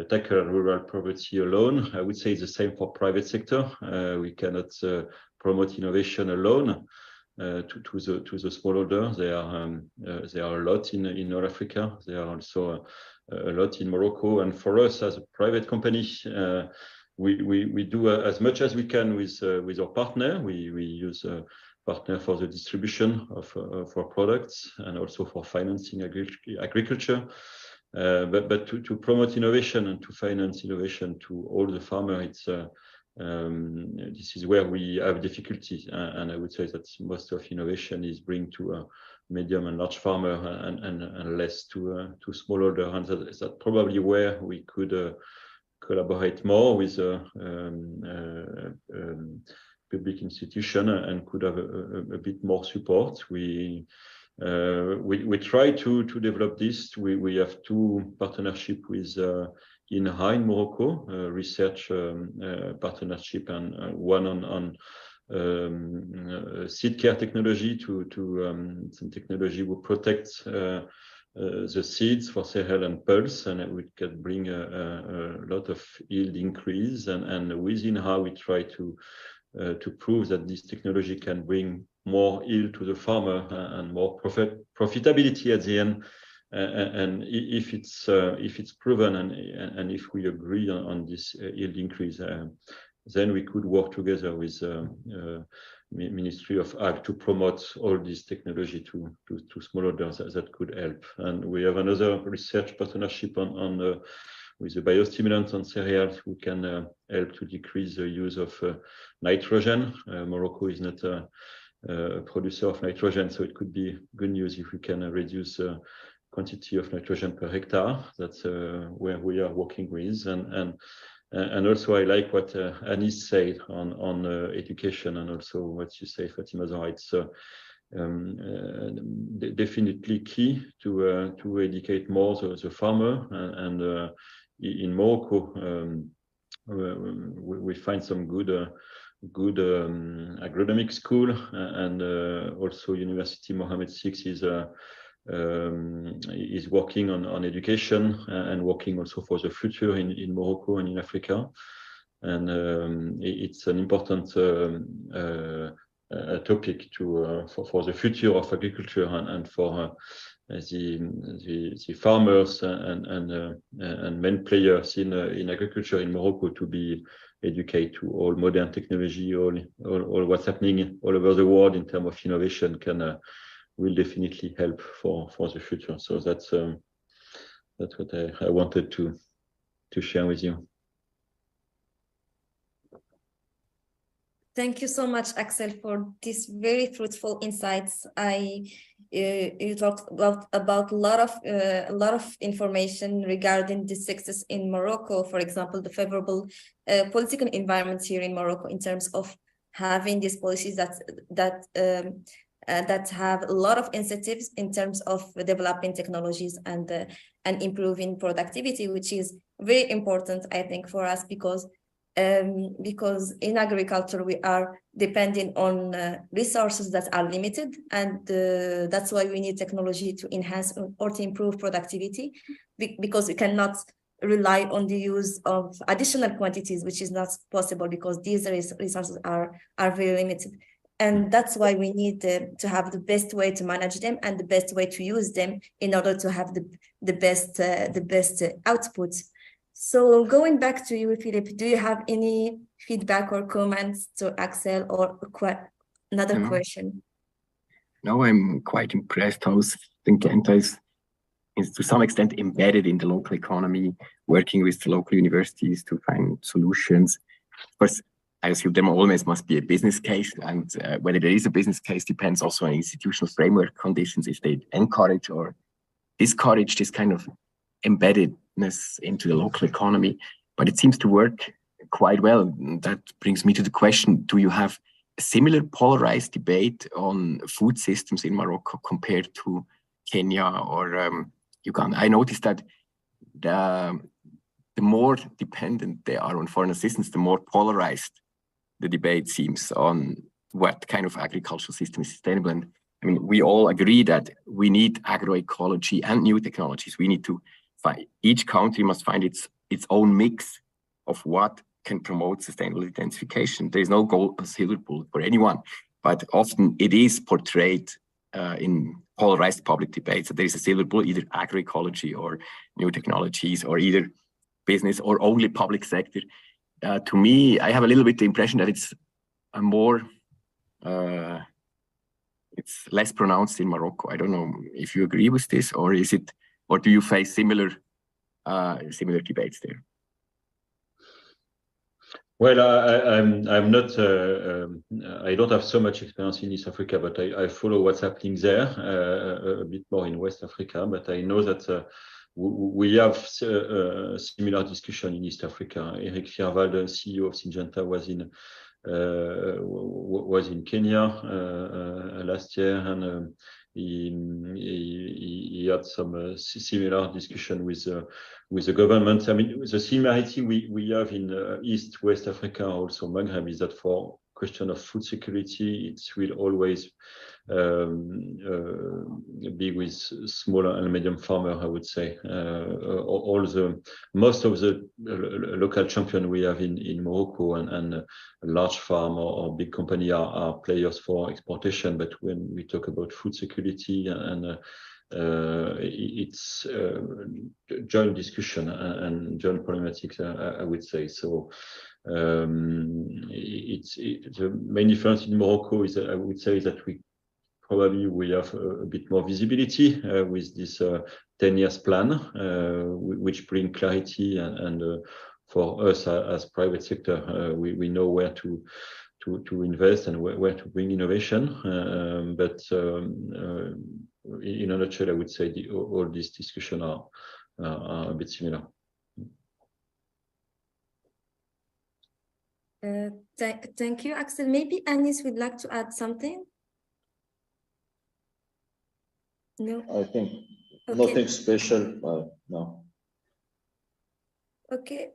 tackle rural poverty alone. I would say the same for private sector. We cannot promote innovation alone to the smallholder. There are a lot in North Africa. There are also a lot in Morocco. And for us as a private company, we do as much as we can with our partner. We use a partner for the distribution of our products and also for financing agriculture. But to promote innovation and to finance innovation to all the farmers, this is where we have difficulties. And I would say that most of innovation is bring to a medium and large farmer and less to smallholder. And that's probably where we could collaborate more with public institution and could have a bit more support. We try to develop this. We have two partnerships with INRA in Morocco, research partnership, and one on seed care technology some technology will protect the seeds for cereal and pulse, and we can bring a lot of yield increase. And within how we try to prove that this technology can bring more yield to the farmer and more profitability at the end. And if it's proven and if we agree on this yield increase, then we could work together with Ministry of Ag to promote all this technology to smallholders that could help. And we have another research partnership with the biostimulant on cereals who can help to decrease the use of nitrogen. Morocco is not a producer of nitrogen, so it could be good news if we can reduce quantity of nitrogen per hectare. That's where we are working with. And also I like what Aniss said on education, and also what you say, Fatima-Ezzahra. It's definitely key to educate more the farmer. And in Morocco, we find some good agronomic school, and also University Mohammed VI is working on education and working also for the future in Morocco and in Africa. And it's an important topic for the future of agriculture and for the farmers and main players in agriculture in Morocco to be educated to all modern technology, all what's happening all over the world in terms of innovation will definitely help for the future. So that's what I wanted to share with you. Thank you so much, Axel, for these very fruitful insights. You talked about a lot of information regarding the success in Morocco. For example, the favorable political environment here in Morocco in terms of having these policies that have a lot of incentives in terms of developing technologies and improving productivity, which is very important, I think, for us because in agriculture we are depending on resources that are limited, and that's why we need technology to enhance or to improve productivity, because we cannot rely on the use of additional quantities, which is not possible because these resources are very limited. And that's why we need to have the best way to manage them and the best way to use them in order to have the best output. So going back to you, Philipp, do you have any feedback or comments to Axel or another question? No, I'm quite impressed how Syngenta is to some extent embedded in the local economy, working with the local universities to find solutions. Of course, I assume there always must be a business case, and whether there is a business case depends also on institutional framework conditions, if they encourage or discourage this kind of embeddedness into the local economy. But it seems to work quite well. That brings me to the question, do you have a similar polarized debate on food systems in Morocco compared to Kenya or Uganda? I noticed that the more dependent they are on foreign assistance, the more polarized the debate seems on what kind of agricultural system is sustainable. And I mean, we all agree that we need agroecology and new technologies. We need to find, each country must find its own mix of what can promote sustainable intensification. There is no gold or silver bullet for anyone, but often it is portrayed in polarized public debates that there is a silver bullet, either agroecology or new technologies, or either business or only public sector. To me, I have a little bit the impression that it's a more, it's less pronounced in Morocco. I don't know if you agree with this, or is it, or do you face similar debates there? Well, I'm not. I don't have so much experience in East Africa, but I follow what's happening there a bit more in West Africa. But I know that we have similar discussion in East Africa. Eric Fierval, the CEO of Syngenta, was in Kenya last year, and he had some similar discussion with the government. I mean, the similarity we have in East West Africa, also Maghreb, is that for question of food security, it will always be with smaller and medium farmer, I would say. Most of the local champion we have in Morocco and a large farm or big company are players for exportation. But when we talk about food security and it's joint discussion and joint problematics, I would say. So the main difference in Morocco is, I would say, that we have a bit more visibility with this 10 years plan, which bring clarity and for us as private sector, we know where to invest and where to bring innovation. But in a nutshell, I would say all these discussions are a bit similar. Thank you, Axel. Maybe Aniss would like to add something. No, I think okay. Nothing special. No. Okay,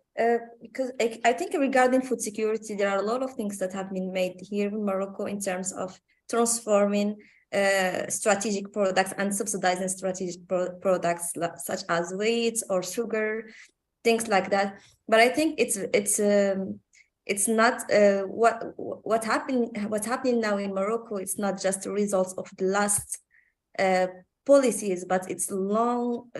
because I think regarding food security, there are a lot of things that have been made here in Morocco in terms of transforming strategic products and subsidizing strategic products such as wheat or sugar, things like that. But I think it's not what's happening now in Morocco. It's not just the results of the last policies, but it's long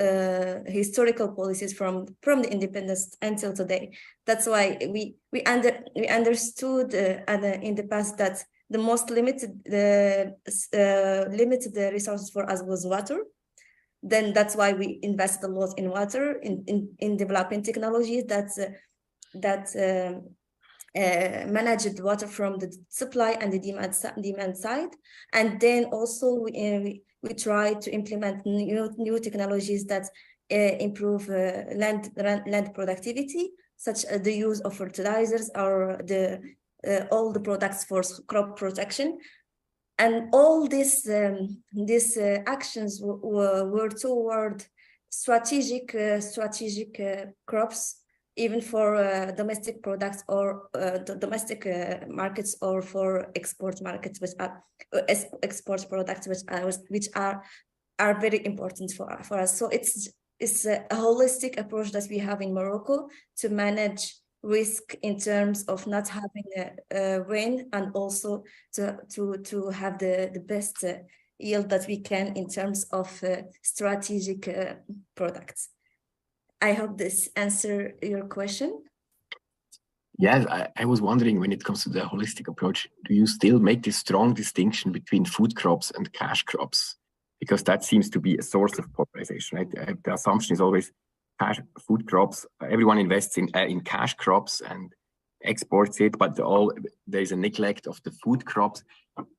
historical policies from the independence until today. That's why we understood in the past that the most limited resources for us was water. Then that's why we invested a lot in water, in developing technologies that managed water from the supply and the demand side. And then also we try to implement new technologies that improve land productivity, such as the use of fertilizers or all the products for crop protection. And all these actions were toward strategic crops, even for domestic products or domestic markets, or for export markets, which are export products, which are very important for us. So it's a holistic approach that we have in Morocco to manage risk in terms of not having a rain, and also to have the best yield that we can in terms of strategic products. I hope this answers your question. Yes, I was wondering, when it comes to the holistic approach, do you still make this strong distinction between food crops and cash crops? Because that seems to be a source of polarization, right? The assumption is always food crops, everyone invests in cash crops and exports it, but there is a neglect of the food crops.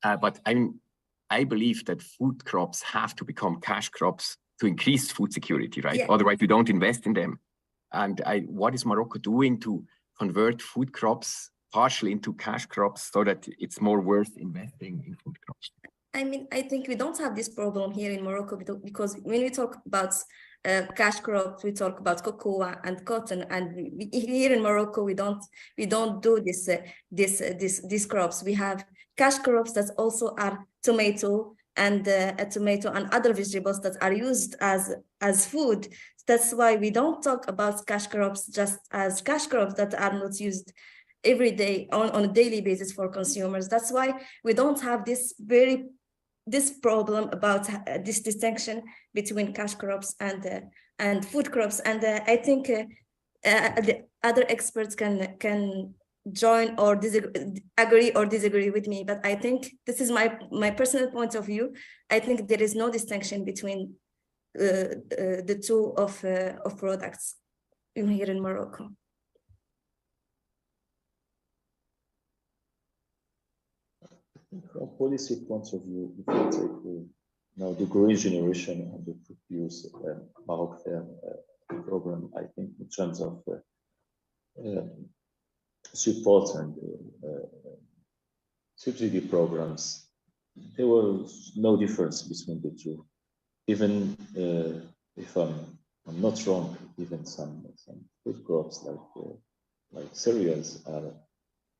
But I believe that food crops have to become cash crops to increase food security, right? Yeah. Otherwise, we don't invest in them. And what is Morocco doing to convert food crops partially into cash crops so that it's more worth investing in food crops? I mean, I think we don't have this problem here in Morocco, because when we talk about cash crops, we talk about cocoa and cotton, and here in Morocco we don't do these crops. We have cash crops that also are tomato and other vegetables that are used as food. that's why we don't talk about cash crops just as cash crops that are not used every day on a daily basis for consumers. That's why we don't have this problem about this distinction between cash crops and food crops. And I think the other experts can join or agree or disagree with me, but I think this is my personal point of view. I think there is no distinction between the two of products here in Morocco. From policy point of view, if you take now the green generation and the produce Maroc Fair program, I think in terms of support and subsidy programs, there was no difference between the two. Even if I'm not wrong, even some food crops like cereals are,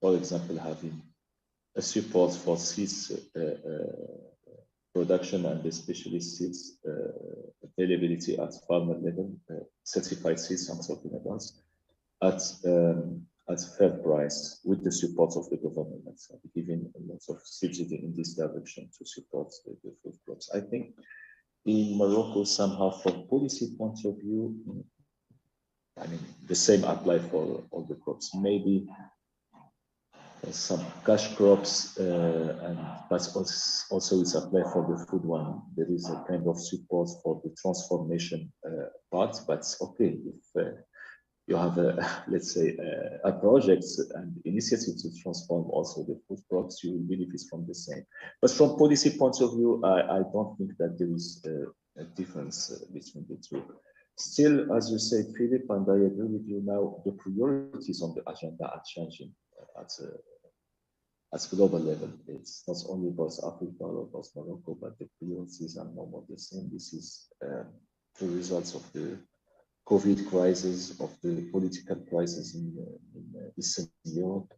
for example, having a support for seeds production and especially seeds availability at farmer level, certified seeds I'm talking about, at fair price with the support of the government, giving lots of subsidy in this direction to support the food crops. I think in Morocco, somehow from policy point of view, I mean, the same apply for all the crops. Maybe some cash crops, but also it's applied for the food one. There is a kind of support for the transformation part, but okay, if you have let's say a project and initiative to transform also the food crops, you will benefit from the same. But from policy point of view, I don't think that there is a difference between the two. Still, as you said, Philip, and I agree with you now, the priorities on the agenda are changing at global level. It's not only about Africa or about Morocco, but the priorities are no more the same. This is the results of the COVID crisis, of the political crisis in Eastern Europe.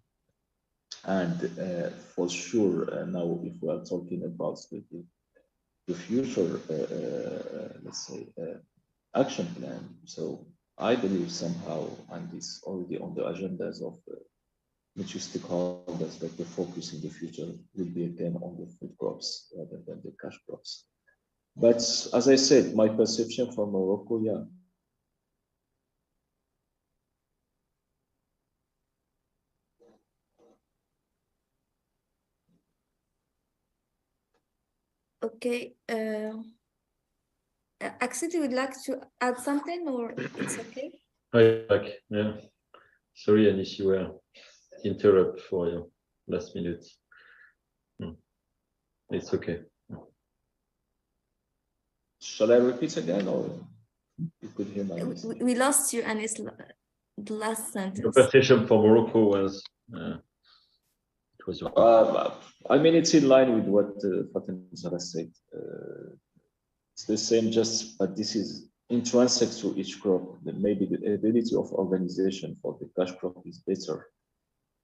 And for sure, now if we are talking about the future, let's say, action plan, so I believe somehow, and it's already on the agendas of major stakeholders, that the focus in the future will be again on the food crops rather than the cash crops. But as I said, my perception from Morocco, yeah. Okay. Axel, you would like to add something, or it's okay? Yeah. Sorry, Aniss, you were interrupted for your last minute. It's okay. Shall I repeat again, or you could hear my voice? We lost you, Aniss, the last sentence. The perception for Morocco was it was okay. I mean, it's in line with what Fatima-Ezzahra said. It's the same, just but this is intrinsic to each crop. Maybe the ability of organization for the cash crop is better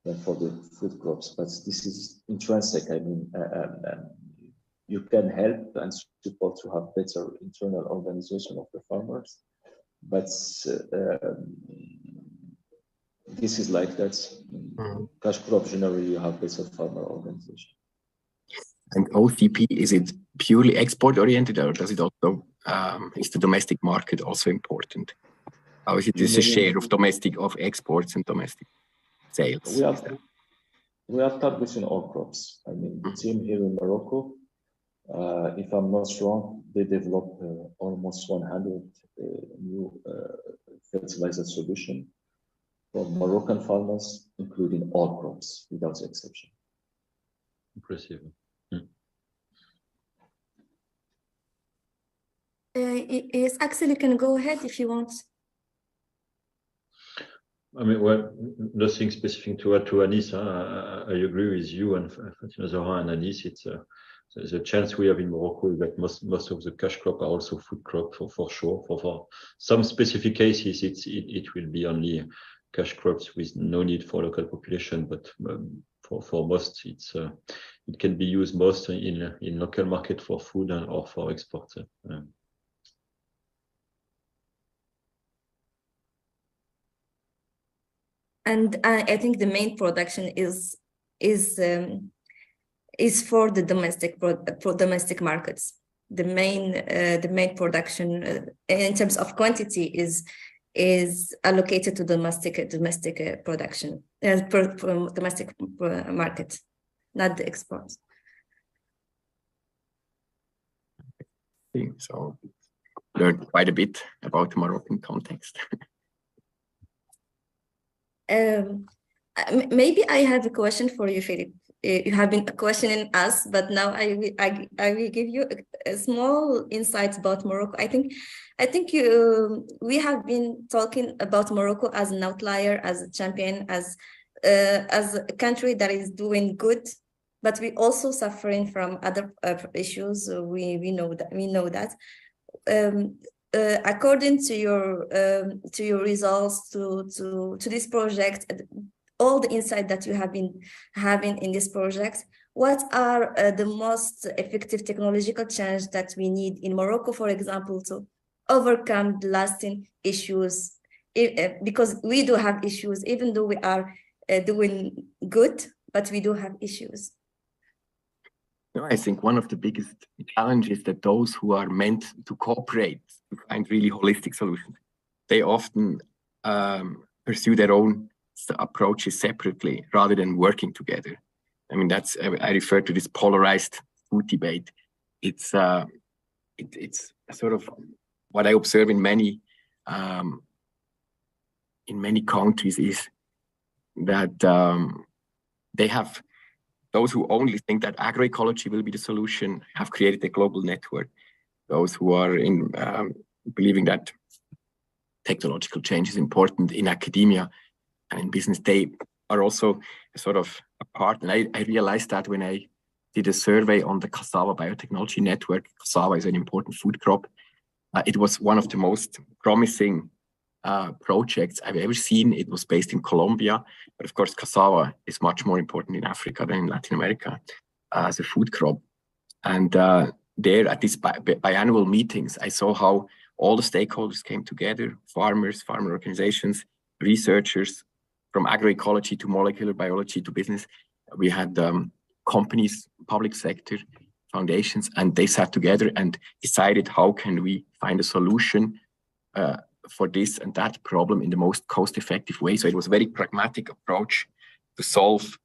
than for the food crops, but this is intrinsic. I mean, you can help and support to have better internal organization of the farmers, but this is like that. Cash crop generally you have better farmer organization. And OCP, is it purely export oriented, or does it also is the domestic market also important? How is it a share of exports and domestic sales? We are targeting all crops. I mean, the team here in Morocco, if I'm not wrong, they developed almost 100 new fertilizer solutions for Moroccan farmers, including all crops without exception. Impressive. Yes, Axel, you can go ahead if you want. I mean, well, nothing specific to add to Aniss. I agree with you and Fatima-Ezzahra and Aniss. It's the chance we have in Morocco is that most of the cash crop are also food crop for sure. For some specific cases, it will be only cash crops with no need for local population, but for most, it can be used most in local market for food or for export. And I think the main production is for the domestic markets. The main production in terms of quantity is allocated to domestic production for domestic market, not the exports. So learned quite a bit about the Moroccan context. Maybe I have a question for you, Philipp. You have been questioning us, but now I will give you a small insight about Morocco. I think we have been talking about Morocco as an outlier, as a champion, as a country that is doing good, but we also suffering from other issues. We know that. According to your results to this project, all the insight that you have been having in this project, what are the most effective technological change that we need in Morocco, for example, to overcome the lasting issues? Because we do have issues, even though we are doing good, but we do have issues. No, I think one of the biggest challenges that those who are meant to cooperate to find really holistic solutions, they often pursue their own approaches separately rather than working together. I mean, I refer to this polarized food debate. It's sort of what I observe in many countries is that they have those who only think that agroecology will be the solution have created a global network. Those who are believing that technological change is important in academia and in business, they are also sort of apart. And I realized that when I did a survey on the cassava biotechnology network. Cassava is an important food crop. It was one of the most promising projects I've ever seen. It was based in Colombia, but of course, cassava is much more important in Africa than in Latin America as a food crop. And there at these biannual meetings, I saw how all the stakeholders came together, farmers, farmer organizations, researchers, from agroecology to molecular biology to business. We had companies, public sector, foundations, and they sat together and decided how can we find a solution for this and that problem in the most cost-effective way. So it was a very pragmatic approach to solve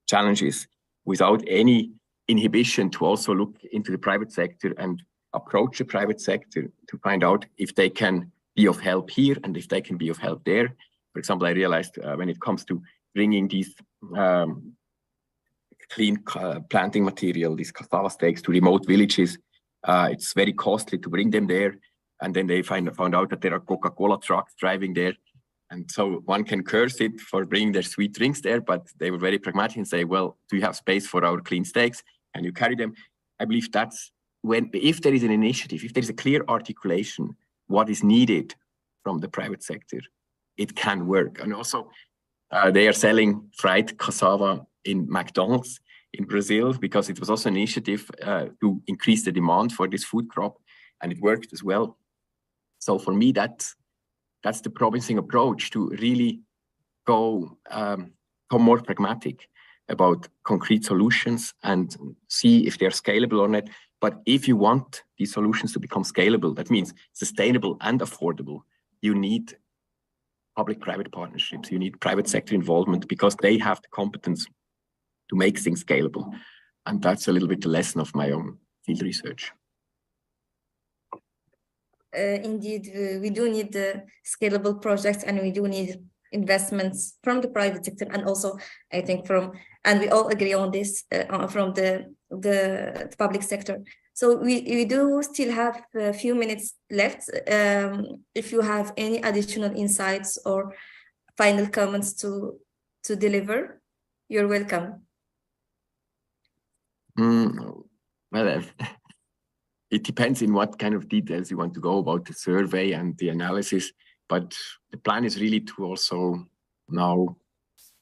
challenges without any inhibition to also look into the private sector and approach the private sector to find out if they can be of help here and if they can be of help there. For example, I realized when it comes to bringing these clean planting material, these cassava stakes to remote villages, it's very costly to bring them there. And then they found out that there are Coca-Cola trucks driving there. And so one can curse it for bringing their sweet drinks there, but they were very pragmatic and say, well, do you have space for our clean steaks? Can you carry them? I believe that's when, if there is an initiative, if there is a clear articulation, what is needed from the private sector, it can work. And also, they are selling fried cassava in McDonald's in Brazil because it was also an initiative to increase the demand for this food crop, and it worked as well. So for me, that's the promising approach to really go more pragmatic about concrete solutions and see if they're scalable or not. But if you want these solutions to become scalable, that means sustainable and affordable, you need public-private partnerships, you need private sector involvement because they have the competence to make things scalable. And that's a little bit the lesson of my own field research. Indeed, we do need scalable projects and we do need investments from the private sector and also, I think, and we all agree on this, from the public sector. So we do still have a few minutes left. If you have any additional insights or final comments to deliver, you're welcome. Well, it depends in what kind of details you want to go about the survey and the analysis, but the plan is really to also now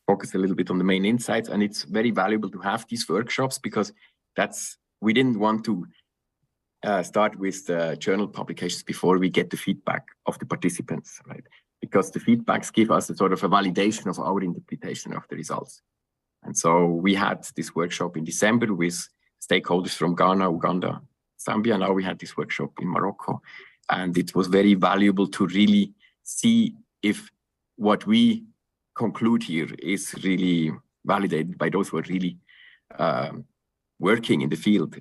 focus a little bit on the main insights, and it's very valuable to have these workshops because we didn't want to start with the journal publications before we get the feedback of the participants, right? because the feedbacks give us a sort of a validation of our interpretation of the results. And so we had this workshop in December with stakeholders from Ghana, Uganda, Zambia. Now we had this workshop in Morocco. And it was very valuable to really see if what we conclude here is really validated by those who are really working in the field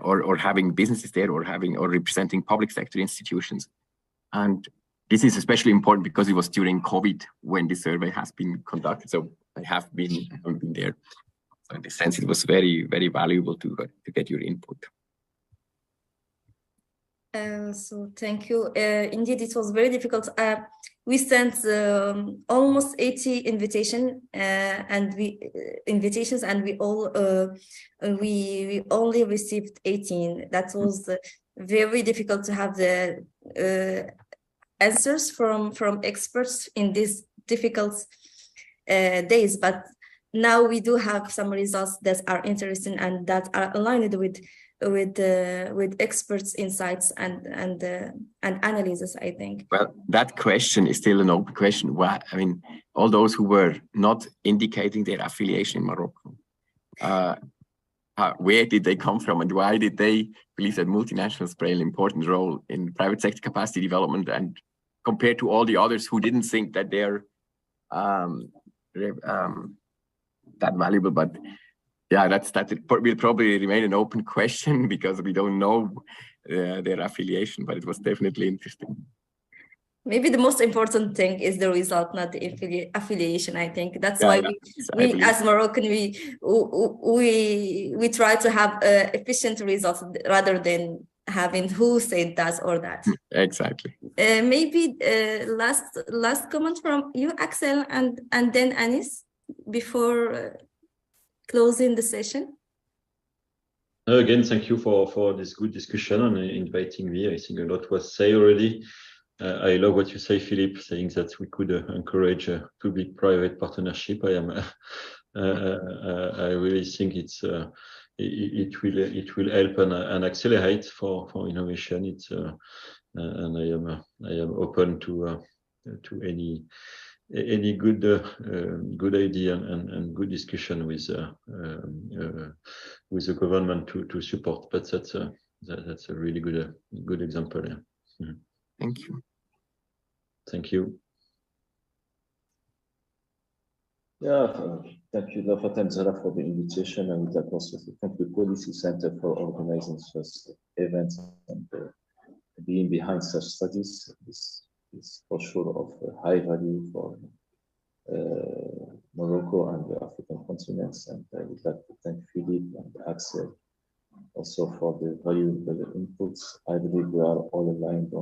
or having businesses there or representing public sector institutions. And this is especially important because it was during COVID when the survey has been conducted. So I haven't been there. So in this sense, it was very, very valuable to get your input. So thank you. Indeed, it was very difficult. We sent almost 80 invitations, and we only received 18. That was very difficult to have the answers from experts in these difficult days. But now we do have some results that are interesting and that are aligned with experts' insights and analysis, I think. Well, that question is still an open question. Why? I mean, all those who were not indicating their affiliation in Morocco, where did they come from, and why did they believe that multinationals play an important role in private sector capacity development, and compared to all the others who didn't think that they're that valuable? But yeah, that will probably remain an open question because we don't know their affiliation, but it was definitely interesting. Maybe the most important thing is the result, not the affiliation. I think that's why we as Moroccan, we try to have efficient results rather than having who said that or that. Exactly. Maybe last comment from you, Axel, and then Aniss before closing the session. Again, thank you for this good discussion and inviting me. I think a lot was said already. I love what you say, Philipp, saying that we could encourage a public-private partnership. I really think it will help and accelerate for innovation. And I am open to any good idea and good discussion with the government to support. But that's a really good example. Yeah. Mm-hmm. Thank you. Thank you. Yeah, thank you, Fatima-Ezzahra, for the invitation, and that also thank the Policy Center for organizing such events and being behind such studies. Is for sure of high value for Morocco and the African continents. And I would like to thank Philipp and Axel also for the valuable inputs. I believe we are all aligned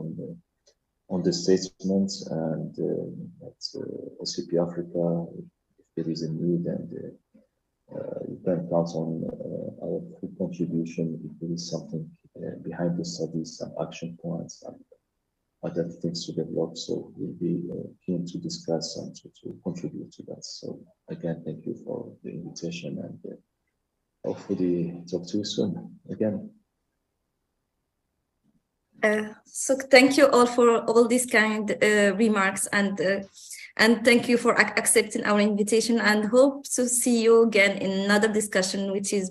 on the statements, and at OCP Africa, if there is a need, and you can count on our full contribution if there is something behind the studies, some action points and other things to develop. So we'll be keen to discuss and to contribute to that. So again, thank you for the invitation, and hopefully talk to you soon again. So thank you all for all these kind remarks, and thank you for accepting our invitation, and hope to see you again in another discussion, which is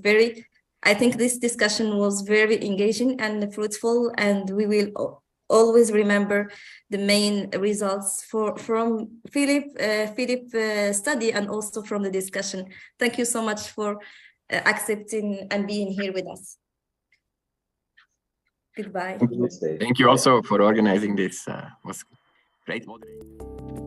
I think this discussion was very engaging and fruitful, and we will always remember the main results from Philipp's study and also from the discussion. Thank you so much for accepting and being here with us. Goodbye. Thank you also for organizing this. Was great. Moderator.